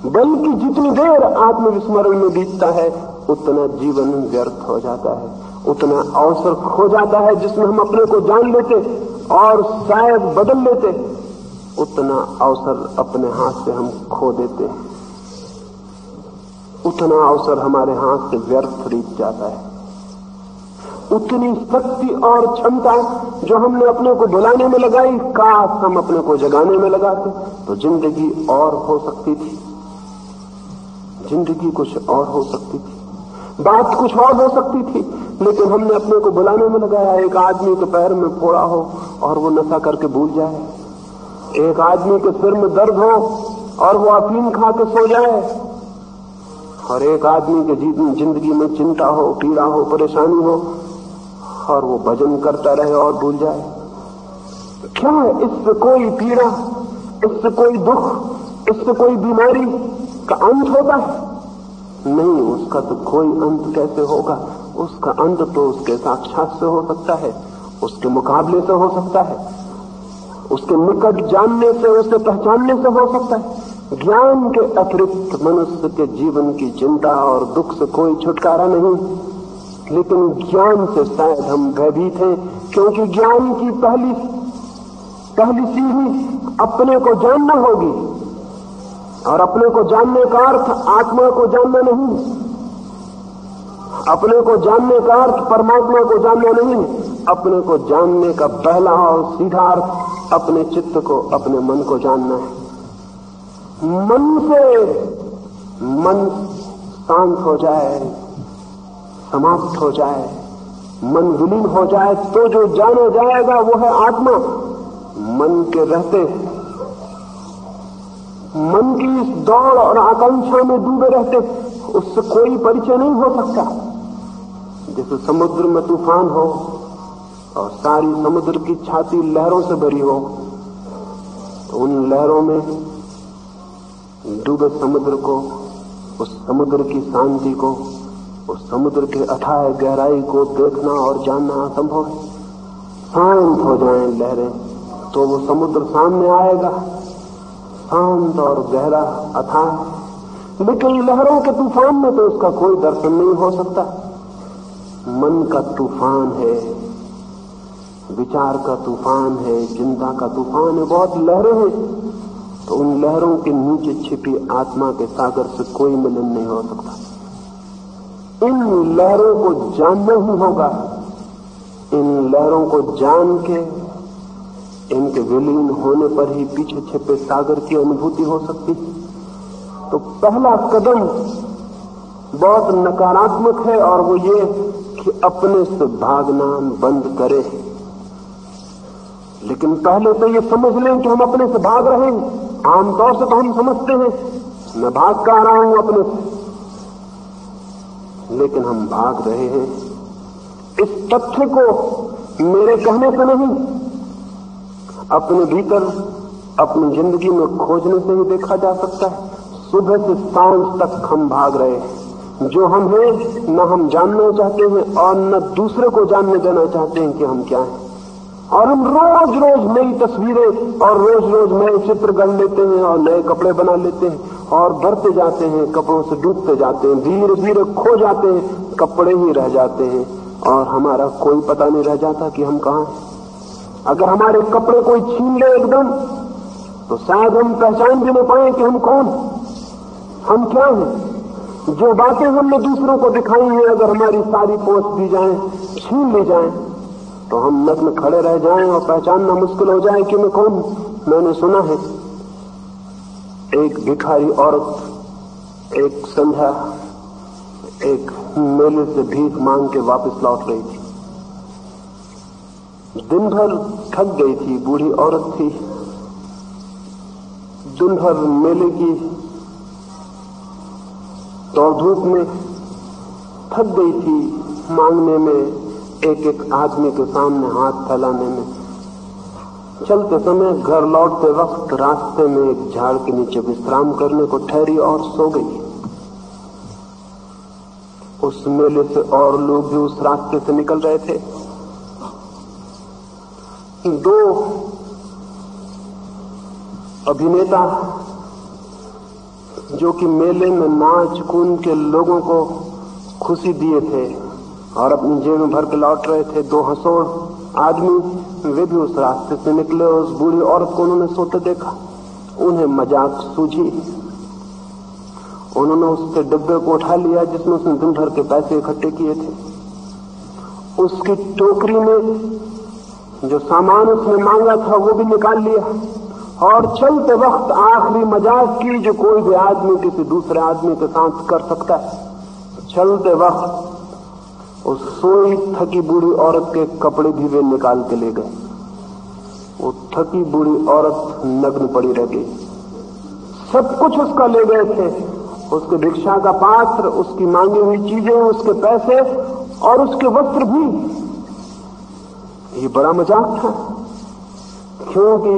बल्कि जितनी देर आत्मविस्मरण में बीतता है उतना जीवन व्यर्थ हो जाता है, उतना अवसर खो जाता है जिसमें हम अपने को जान लेते और शायद बदल लेते, उतना अवसर अपने हाथ से हम खो देते हैं, उतना अवसर हमारे हाथ से व्यर्थ बीत जाता है। उतनी शक्ति और क्षमता जो हमने अपने को बुलाने में लगाई, काश हम अपने को जगाने में लगाते तो जिंदगी और हो सकती थी, जिंदगी कुछ और हो सकती थी, बात कुछ और हो सकती थी। लेकिन हमने अपने को बुलाने में लगाया। एक आदमी के पैर में फोड़ा हो और वो नशा करके भूल जाए, एक आदमी के सिर में दर्द हो और वो अफीम खा के सो जाए, और एक आदमी के जिंदगी में चिंता हो, पीड़ा हो, परेशानी हो और वो भजन करता रहे और भूल जाए। क्या इससे कोई पीड़ा, इससे कोई दुख, इससे कोई बीमारी का अंत होता है? नहीं, उसका तो कोई अंत कैसे होगा? उसका अंत तो उसके साक्षात से हो सकता है, उसके मुकाबले से हो सकता है, उसके निकट जानने से, उसे पहचानने से हो सकता है। ज्ञान के अतिरिक्त मनुष्य के जीवन की चिंता और दुख से कोई छुटकारा नहीं। लेकिन ज्ञान से शायद हम भयभीत हैं, क्योंकि ज्ञान की पहली सीढ़ी अपने को जानना होगी, और अपने को जानने का अर्थ आत्मा को जानना नहीं, अपने को जानने का अर्थ परमात्मा को जानना नहीं, अपने को जानने का पहला और सीधा अर्थ अपने चित्त को, अपने मन को जानना है। मन शांत हो जाए, समाप्त हो जाए, मन विलीन हो जाए, तो जो जाना जाएगा वो है आत्मा। मन के रहते, मन की इस दौड़ और आकांक्षा में डूबे रहते उससे कोई परिचय नहीं हो सकता। जैसे समुद्र में तूफान हो और सारी समुद्र की छाती लहरों से भरी हो, तो उन लहरों में डूबे समुद्र को, उस समुद्र की शांति को, उस समुद्र के अथाह गहराई को देखना और जानना असंभव है। शांत हो जाएं लहरें तो वो समुद्र सामने आएगा, शांत और गहरा अथाह। लेकिन लहरों के तूफान में तो उसका कोई दर्शन नहीं हो सकता। मन का तूफान है, विचार का तूफान है, चिंता का तूफान है, बहुत लहरें हैं। तो उन लहरों के नीचे छिपी आत्मा के सागर से कोई मिलन नहीं हो सकता। इन लहरों को जानना ही होगा। इन लहरों को जान के इनके विलीन होने पर ही पीछे छिपे सागर की अनुभूति हो सकती है। तो पहला कदम बहुत नकारात्मक है, और वो ये कि अपने से भागना बंद करें। लेकिन पहले तो ये समझ लें कि हम अपने से भाग रहे हैं। आमतौर से तो हम समझते हैं मैं भाग कर रहा हूं अपने से, लेकिन हम भाग रहे हैं। इस तथ्य को मेरे कहने से नहीं, अपने भीतर अपनी जिंदगी में खोजने से ही देखा जा सकता है। सुबह से सांझ तक हम भाग रहे हैं। जो हम हैं न हम जानना चाहते हैं और न दूसरे को जानने देना चाहते हैं कि हम क्या हैं। और हम रोज रोज नई तस्वीरें और रोज रोज नए चित्र गढ़ लेते हैं और नए कपड़े बना लेते हैं और बढ़ते जाते हैं, कपड़ों से डूबते जाते हैं, धीरे धीरे खो जाते हैं, कपड़े ही रह जाते हैं और हमारा कोई पता नहीं रह जाता कि हम कहाँ हैं। अगर हमारे कपड़े कोई छीन ले एकदम, तो शायद हम पहचान भी न पाए कि हम कौन, हम क्या हैं। जो बातें हमने दूसरों को दिखाई हैं, अगर हमारी सारी पोंछ दी जाए, छीन ली जाए, तो हम नग्न खड़े रह जाएं और पहचानना मुश्किल हो जाए कि मैं कौन हूं। मैंने सुना है एक भिखारी औरत एक संध्या एक मेले से भीख मांग के वापस लौट रही थी। दिन भर थक गई थी, बूढ़ी औरत थी, दिन भर मेले की दौड़ धूप में थक गई थी, मांगने में, एक एक आदमी के सामने हाथ फैलाने में। चलते समय घर लौटते वक्त रास्ते में एक झाड़ के नीचे विश्राम करने को ठहरी और सो गई। उस मेले से और लोग भी उस रास्ते से निकल रहे थे। दो अभिनेता जो कि मेले में नाच कूद के लोगों को खुशी दिए थे और अपनी जेब में भर के लौट रहे थे, दो हंसोड़ आदमी, वे भी उस रास्ते से निकले। उस बूढ़ी औरत को उन्होंने सोते देखा, उन्हें मजाक सूझी। उन्होंने उसके डिब्बे को उठा लिया जिसमें उसने दिन भर के पैसे इकट्ठे किए थे। उसकी टोकरी में जो सामान उसने मांगा था वो भी निकाल लिया और चलते वक्त आखिरी मजाक की जो कोई भी आदमी किसी दूसरे आदमी के साथ कर सकता है। चलते वक्त उस सोई थकी बूढ़ी औरत के कपड़े भी वे निकाल के ले गए। वो थकी बूढ़ी औरत नग्न पड़ी रह गई। सब कुछ उसका ले गए थे, उसके भिक्षा का पात्र, उसकी मांगी हुई चीजें, उसके पैसे और उसके वस्त्र भी। ये बड़ा मजाक था, क्योंकि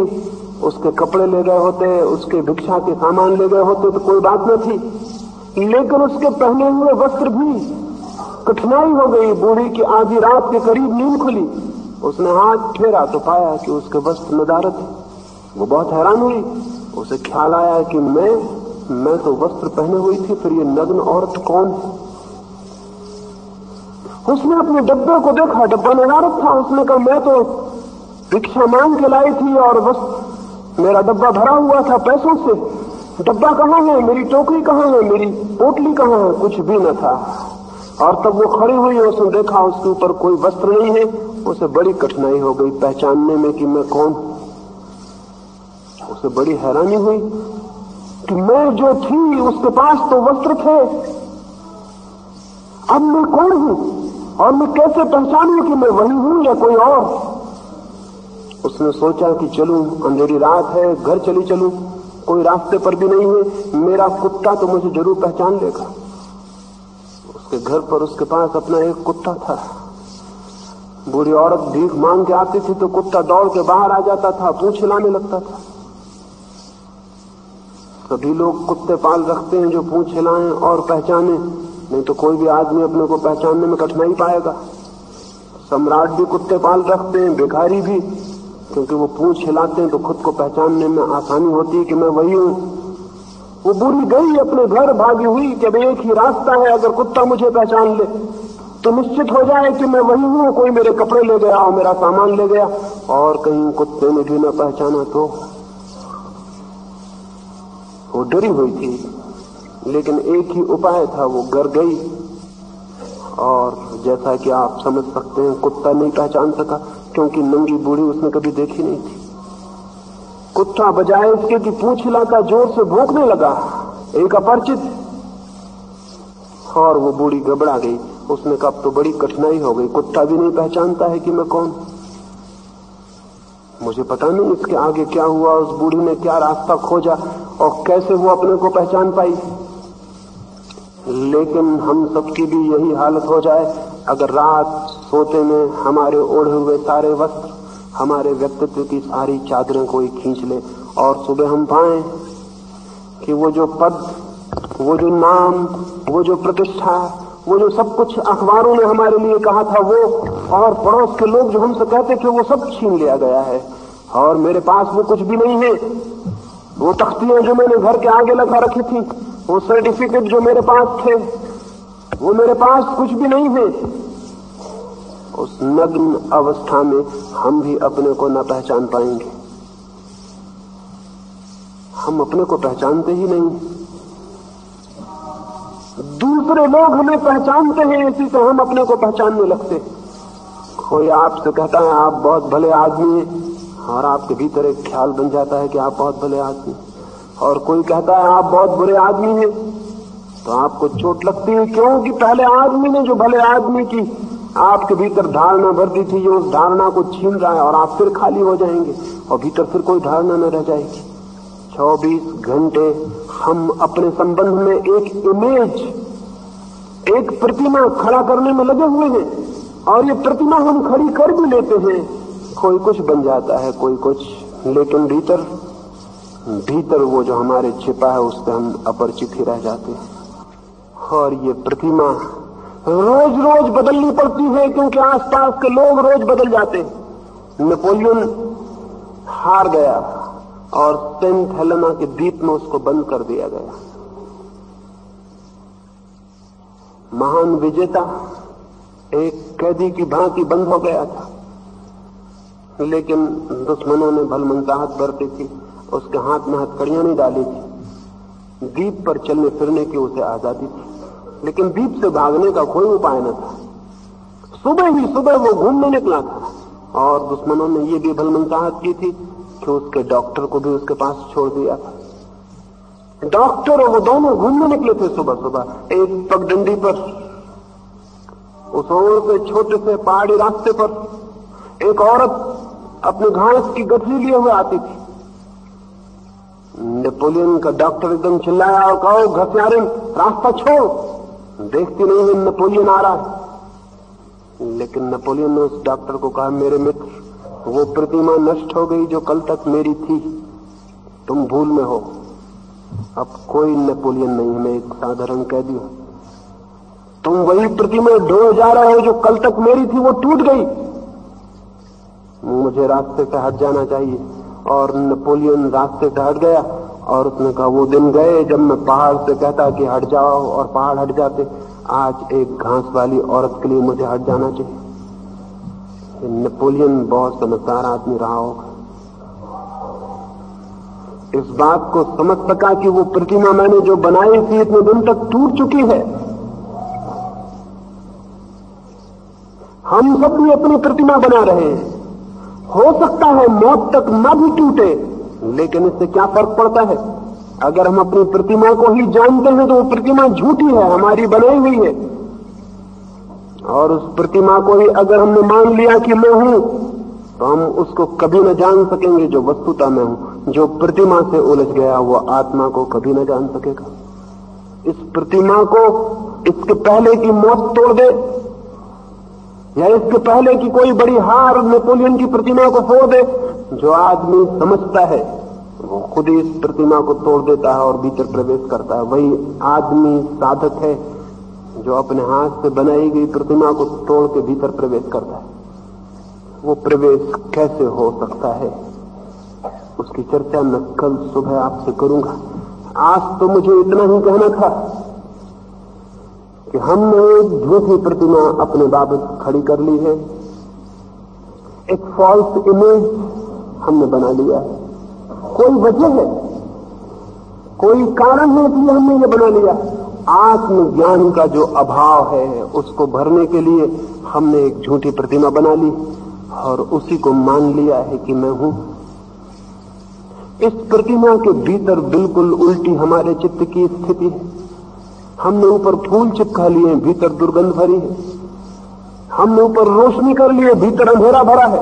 उसके कपड़े ले गए होते, उसके भिक्षा के सामान ले गए होते तो कोई बात न थी, लेकिन उसके पहने हुए वस्त्र भी। कठिनाई हो गई, बूढ़ी की आधी रात के करीब नींद खुली। उसने हाथ फेरा तो पाया कि उसके वस्त्र नदारत है। वो बहुत हैरान हुई। उसे ख्याल आया कि मैं तो वस्त्र पहने हुई थी, फिर ये नग्न औरत कौन है। उसने अपने डब्बे को देखा, डब्बा नदारत था। उसने कहा मैं तो भिक्षा मांग के लाई थी और बस मेरा डब्बा भरा हुआ था पैसों से। डब्बा कहाँ है, मेरी टोकरी कहाँ है, मेरी पोटली कहाँ है? कुछ भी न था। और तब वो खड़ी हुई, उसने देखा उसके ऊपर कोई वस्त्र नहीं है। उसे बड़ी कठिनाई हो गई पहचानने में कि मैं कौन। उसे बड़ी हैरानी हुई कि मैं जो थी उसके पास तो वस्त्र थे, अब मैं कौन हूं और मैं कैसे पहचानूं कि मैं वही हूं या कोई और। उसने सोचा कि चलूं, अंधेरी रात है, घर चली चलूं, कोई रास्ते पर भी नहीं है, मेरा कुत्ता तो मुझे जरूर पहचान लेगा। उसके घर पर उसके पास अपना एक कुत्ता था। बूढ़ी औरत भीख मांग के आती थी तो कुत्ता दौड़ के बाहर आ जाता था, पूंछ हिलाने लगता था। सभी लोग कुत्ते पाल रखते हैं जो पूंछ हिलाएं और पहचाने, नहीं तो कोई भी आदमी अपने को पहचानने में कठिनाई पाएगा। सम्राट भी कुत्ते पाल रखते हैं, भिखारी भी, क्योंकि वो पूंछ हिलाते हैं तो खुद को पहचानने में आसानी होती है कि मैं वही हूं। वो बूढ़ी गई अपने घर, भागी हुई कि अब एक ही रास्ता है, अगर कुत्ता मुझे पहचान ले तो निश्चित हो जाए कि मैं वही हूं। कोई मेरे कपड़े ले गया और मेरा सामान ले गया और कहीं कुत्ते ने भी न पहचाना तो। वो डरी हुई थी, लेकिन एक ही उपाय था। वो घर गई और जैसा कि आप समझ सकते हैं कुत्ता नहीं पहचान सका, क्योंकि नंगी बूढ़ी उसने कभी देखी नहीं थी। कुत्ता बजाय इसके कि पूंछ हिलाता जोर से भौंकने लगा, एक अपरिचित, और वो बूढ़ी घबरा गई। उसने कहा अब तो बड़ी कठिनाई हो गई, कुत्ता भी नहीं पहचानता है कि मैं कौन। मुझे पता नहीं इसके आगे क्या हुआ, उस बूढ़ी ने क्या रास्ता खोजा और कैसे वो अपने को पहचान पाई। लेकिन हम सबकी भी यही हालत हो जाए अगर रात सोते में हमारे ओढ़े हुए सारे वस्त्र, हमारे व्यक्तित्व की सारी चादरें कोई खींच ले और सुबह हम पाएं कि वो जो पद, वो जो नाम, वो जो प्रतिष्ठा, वो जो सब कुछ अखबारों ने हमारे लिए कहा था वो, और पड़ोस के लोग जो हमसे कहते थे वो सब छीन लिया गया है और मेरे पास वो कुछ भी नहीं है। वो तख्तियां जो मैंने घर के आगे लगा रखी थी, वो सर्टिफिकेट जो मेरे पास थे, वो मेरे पास कुछ भी नहीं है। उस नग्न अवस्था में हम भी अपने को न पहचान पाएंगे। हम अपने को पहचानते ही नहीं, दूसरे लोग हमें पहचानते हैं, इसी से हम अपने को पहचानने लगते। कोई आपसे कहता है आप बहुत भले आदमी हैं और आपके भीतर एक ख्याल बन जाता है कि आप बहुत भले आदमी, और कोई कहता है आप बहुत बुरे आदमी हैं तो आपको चोट लगती है। क्यों? कि पहले आदमी ने जो भले आदमी की आपके भीतर धारणा भर दी थी, ये उस धारणा को छीन रहा है और आप फिर खाली हो जाएंगे और भीतर फिर कोई धारणा न रह जाएगी। 24 घंटे हम अपने संबंध में एक इमेज, एक प्रतिमा खड़ा करने में लगे हुए हैं और ये प्रतिमा हम खड़ी कर भी लेते हैं। कोई कुछ बन जाता है, कोई कुछ, लेकिन भीतर वो जो हमारे छिपा है उससे हम अपरिचित ही रह जाते हैं। और ये प्रतिमा रोज रोज बदलनी पड़ती है क्योंकि आसपास के लोग रोज बदल जाते हैं। नेपोलियन हार गया और सेंट हेलेना के द्वीप में उसको बंद कर दिया गया। महान विजेता एक कैदी की भांति बंद हो गया था, लेकिन दुश्मनों ने भलमनचाहत बरती थी, उसके हाथ में हथकड़ियां नहीं डाली थी। द्वीप पर चलने फिरने की उसे आजादी थी, लेकिन द्वीप से भागने का कोई उपाय न था। सुबह वो घूमने निकला था और दुश्मनों ने ये भी भलमनचाहत की थी कि उसके डॉक्टर को भी उसके पास छोड़ दिया था। डॉक्टर और वो दोनों घूमने निकले थे सुबह एक पगडंडी पर। उस ओर से छोटे से पहाड़ी रास्ते पर एक औरत अपने घास की गठरी लिए हुए आती थी। नेपोलियन का डॉक्टर एकदम चिल्लाया और कहा, घसियारे रास्ता छोड़, देखती नहीं है नेपोलियन आ रहा है। लेकिन नेपोलियन ने उस डॉक्टर को कहा, मेरे मित्र, वो प्रतिमा नष्ट हो गई जो कल तक मेरी थी, तुम भूल में हो, अब कोई नेपोलियन नहीं, मैं एक साधारण कैदी हूं। तुम वही प्रतिमा ढोए जा रहे हो जो कल तक मेरी थी, वो टूट गई, मुझे रास्ते से हट जाना चाहिए। और नेपोलियन रास्ते से हट गया और उसने कहा, वो दिन गए जब मैं पहाड़ से कहता कि हट जाओ और पहाड़ हट जाते। आज एक घास वाली औरत के लिए मुझे हट जाना चाहिए। नेपोलियन बहुत समझदार आदमी रहा होगा, इस बात को समझ सका कि वो प्रतिमा मैंने जो बनाई थी इतने दिन तक टूट चुकी है। हम सब भी अपनी प्रतिमा बना रहे हैं, हो सकता है मौत तक न भी टूटे, लेकिन इससे क्या फर्क पड़ता है? अगर हम अपनी प्रतिमा को ही जानते हैं तो वो प्रतिमा झूठी है, हमारी बनाई हुई है। और उस प्रतिमा को ही अगर हमने मान लिया कि मैं हूं, तो हम उसको कभी न जान सकेंगे जो वस्तुतः मैं हूं। जो प्रतिमा से उलझ गया वो आत्मा को कभी न जान सकेगा। इस प्रतिमा को इसके पहले की मौत तोड़ दे, या इसके पहले कि कोई बड़ी हार नेपोलियन की प्रतिमा को फोड़ दे, जो आदमी समझता है वो खुद ही इस प्रतिमा को तोड़ देता है और भीतर प्रवेश करता है। वही आदमी साधक है जो अपने हाथ से बनाई गई प्रतिमा को तोड़ के भीतर प्रवेश करता है। वो प्रवेश कैसे हो सकता है, उसकी चर्चा मैं कल सुबह आपसे करूंगा। आज तो मुझे इतना ही कहना था कि हमने एक झूठी प्रतिमा अपने बाबत खड़ी कर ली है, एक फॉल्स इमेज हमने बना लिया है। कोई वजह है, कोई कारण है इसलिए हमने ये बना लिया। आत्मज्ञान का जो अभाव है उसको भरने के लिए हमने एक झूठी प्रतिमा बना ली और उसी को मान लिया है कि मैं हूं। इस प्रतिमा के भीतर बिल्कुल उल्टी हमारे चित्त की स्थिति है। हमने ऊपर फूल चिपका लिए, भीतर दुर्गंध भरी है। हमने ऊपर रोशनी कर लिए, भीतर अंधेरा भरा है।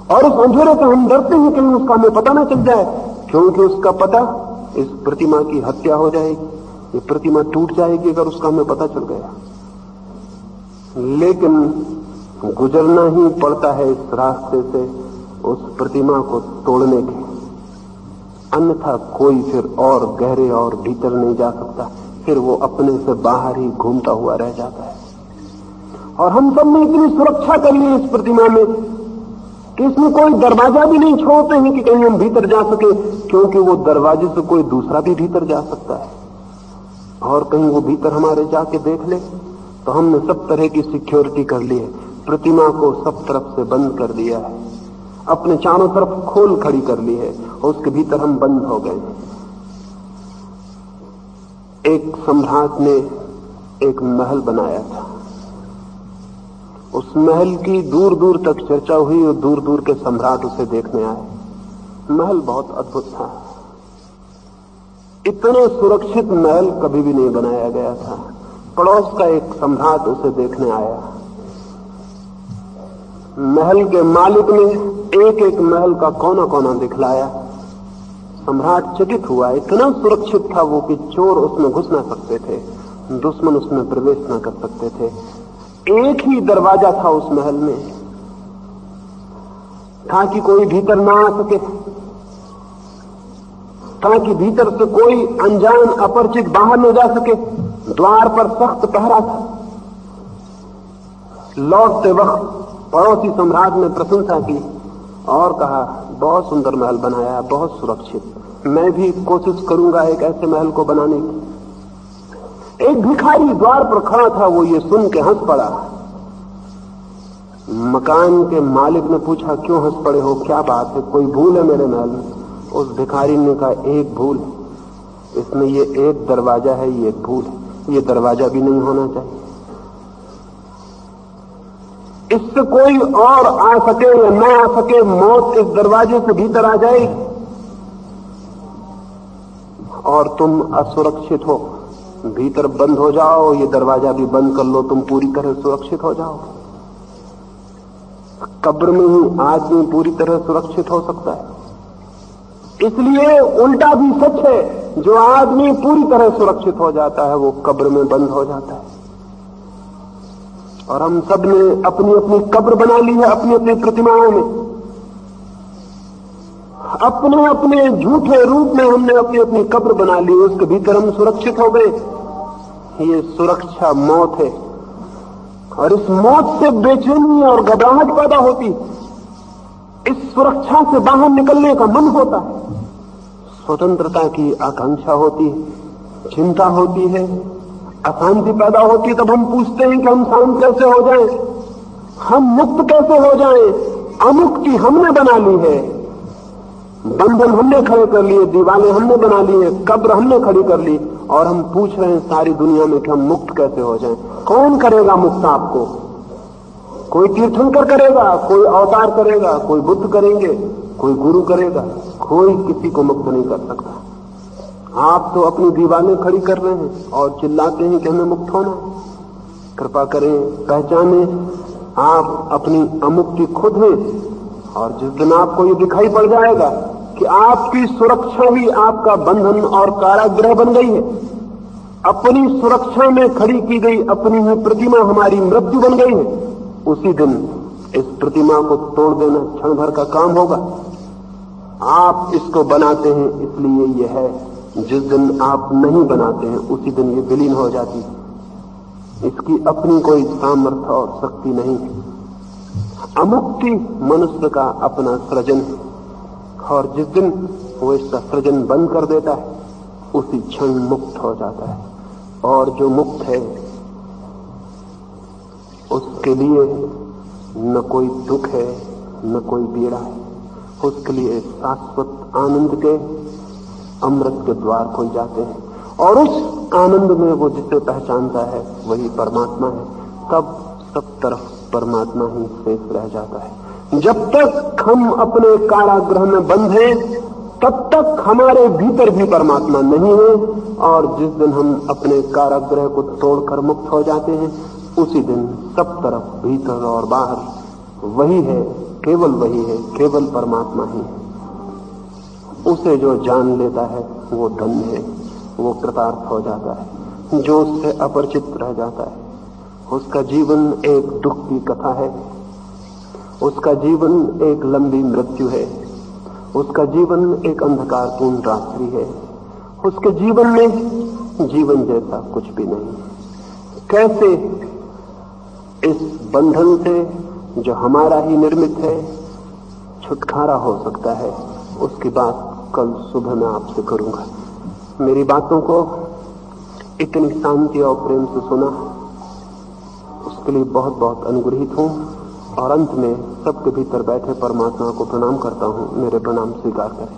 और उस अंधेरे से हम डरते हैं कहीं उसका हमें पता ना चल जाए, क्योंकि उसका पता इस प्रतिमा की हत्या हो जाएगी, ये प्रतिमा टूट जाएगी अगर उसका हमें पता चल गया। लेकिन गुजरना ही पड़ता है इस रास्ते से उस प्रतिमा को तोड़ने के, अन्यथा कोई फिर और गहरे और भीतर नहीं जा सकता, फिर वो अपने से बाहर ही घूमता हुआ रह जाता है। और हम सब ने इतनी सुरक्षा कर ली इस प्रतिमा में कि इसमें कोई दरवाजा भी नहीं छोड़ते हैं कि कहीं हम भीतर जा सके, क्योंकि वो दरवाजे से कोई दूसरा भी भीतर जा सकता है और कहीं वो भीतर हमारे जाके देख ले। तो हमने सब तरह की सिक्योरिटी कर ली है, प्रतिमा को सब तरफ से बंद कर दिया है, अपने चारों तरफ खोल खड़ी कर ली है और उसके भीतर हम बंद हो गए। एक सम्राट ने एक महल बनाया था, उस महल की दूर दूर तक चर्चा हुई और दूर दूर के सम्राट उसे देखने आए। महल बहुत अद्भुत था, इतना सुरक्षित महल कभी भी नहीं बनाया गया था। पड़ोस का एक सम्राट उसे देखने आया। महल के मालिक ने एक एक महल का कोना कोना दिखलाया। सम्राट चकित हुआ, इतना सुरक्षित था वो कि चोर उसमें घुस ना सकते थे, दुश्मन उसमें प्रवेश ना कर सकते थे। एक ही दरवाजा था उस महल में, ताकि कोई भीतर ना आ सके, ताकि भीतर से कोई अनजान अपरिचित बाहर न जा सके। द्वार पर सख्त पहरा था। लौटते वक्त पड़ोसी सम्राट ने प्रशंसा की और कहा, बहुत सुंदर महल बनाया, बहुत सुरक्षित। मैं भी कोशिश करूंगा एक ऐसे महल को बनाने की। एक भिखारी द्वार पर खड़ा था, वो ये सुन के हंस पड़ा। मकान के मालिक ने पूछा, क्यों हंस पड़े हो, क्या बात है, कोई भूल है मेरे महल में? उस भिखारी ने कहा, एक भूल, इसमें ये एक दरवाजा है, ये एक भूल है, ये दरवाजा भी नहीं होना चाहिए। इससे कोई और आ सके या न आ सके, मौत इस दरवाजे से भीतर आ जाएगी और तुम असुरक्षित हो। भीतर बंद हो जाओ, ये दरवाजा भी बंद कर लो, तुम पूरी तरह सुरक्षित हो जाओ। कब्र में ही आदमी पूरी तरह सुरक्षित हो सकता है। इसलिए उल्टा भी सच है, जो आदमी पूरी तरह सुरक्षित हो जाता है वो कब्र में बंद हो जाता है। और हम सब ने अपनी अपनी कब्र बना ली है, अपनी अपनी प्रतिमाओं में, अपने अपने झूठे रूप में हमने अपनी अपनी कब्र बना ली, उसके भीतर हम सुरक्षित हो गए। ये सुरक्षा मौत है और इस मौत से बेचैनी और घबराहट पैदा होती। इस सुरक्षा से बाहर निकलने का मन होता है, स्वतंत्रता की आकांक्षा होती है, चिंता होती है, अशांति पैदा होती है तब हम पूछते हैं कि हम शांत कैसे हो जाएं, हम मुक्त कैसे हो जाएं। अमुक्ति हमने बना ली है, बंधन हमने खड़े कर लिए, दीवारें हमने बना ली है, कब्र हमने खड़ी कर ली, और हम पूछ रहे हैं सारी दुनिया में कि हम मुक्त कैसे हो जाएं। कौन करेगा मुक्त आपको? कोई तीर्थंकर करेगा, कोई अवतार करेगा, कोई बुद्ध करेंगे, कोई गुरु करेगा, कोई किसी को मुक्त नहीं कर सकता। आप तो अपनी दीवारें खड़ी कर रहे हैं और चिल्लाते हैं कि हमें मुक्त होना है। कृपा करें, पहचाने आप अपनी अमुक्ति खुद हैं, और जिस दिन आपको ये दिखाई पड़ जाएगा कि आपकी सुरक्षा ही आपका बंधन और कारागृह बन गई है, अपनी सुरक्षा में खड़ी की गई अपनी ही प्रतिमा हमारी मृत्यु बन गई है, उसी दिन इस प्रतिमा को तोड़ देना क्षण भर का काम होगा। आप इसको बनाते हैं इसलिए ये है, जिस दिन आप नहीं बनाते हैं उसी दिन ये विलीन हो जाती है। इसकी अपनी कोई सामर्थ्य और शक्ति नहीं है। अमुक्ति मनुष्य का अपना सृजन है, और जिस दिन वो इसका सृजन बंद कर देता है उसी क्षण मुक्त हो जाता है। और जो मुक्त है उसके लिए न कोई दुख है न कोई पीड़ा है, उसके लिए शाश्वत आनंद के अमृत के द्वार खुल जाते हैं, और उस आनंद में वो जिसे पहचानता है वही परमात्मा है। तब सब तरफ परमात्मा ही शेष रह जाता है। जब तक हम अपने कारागृह में बंद हैं तब तक हमारे भीतर भी परमात्मा नहीं है, और जिस दिन हम अपने कारागृह को तोड़कर मुक्त हो जाते हैं उसी दिन सब तरफ भीतर और बाहर वही है, केवल वही है, केवल परमात्मा ही है। उसे जो जान लेता है वो धन्य है, वो कृतार्थ हो जाता है। जो उससे अपरिचित रह जाता है उसका जीवन एक दुख की कथा है, उसका जीवन एक लंबी मृत्यु है, उसका जीवन एक अंधकारपूर्ण रात्रि है, उसके जीवन में जीवन जैसा कुछ भी नहीं। कैसे इस बंधन से जो हमारा ही निर्मित है छुटकारा हो सकता है, उसकी बात कल सुबह मैं आपसे करूंगा। मेरी बातों को इतनी शांति और प्रेम से सुना, उसके लिए बहुत बहुत अनुग्रहित हूं, और अंत में सबके भीतर बैठे परमात्मा को प्रणाम करता हूं। मेरे प्रणाम स्वीकार करें।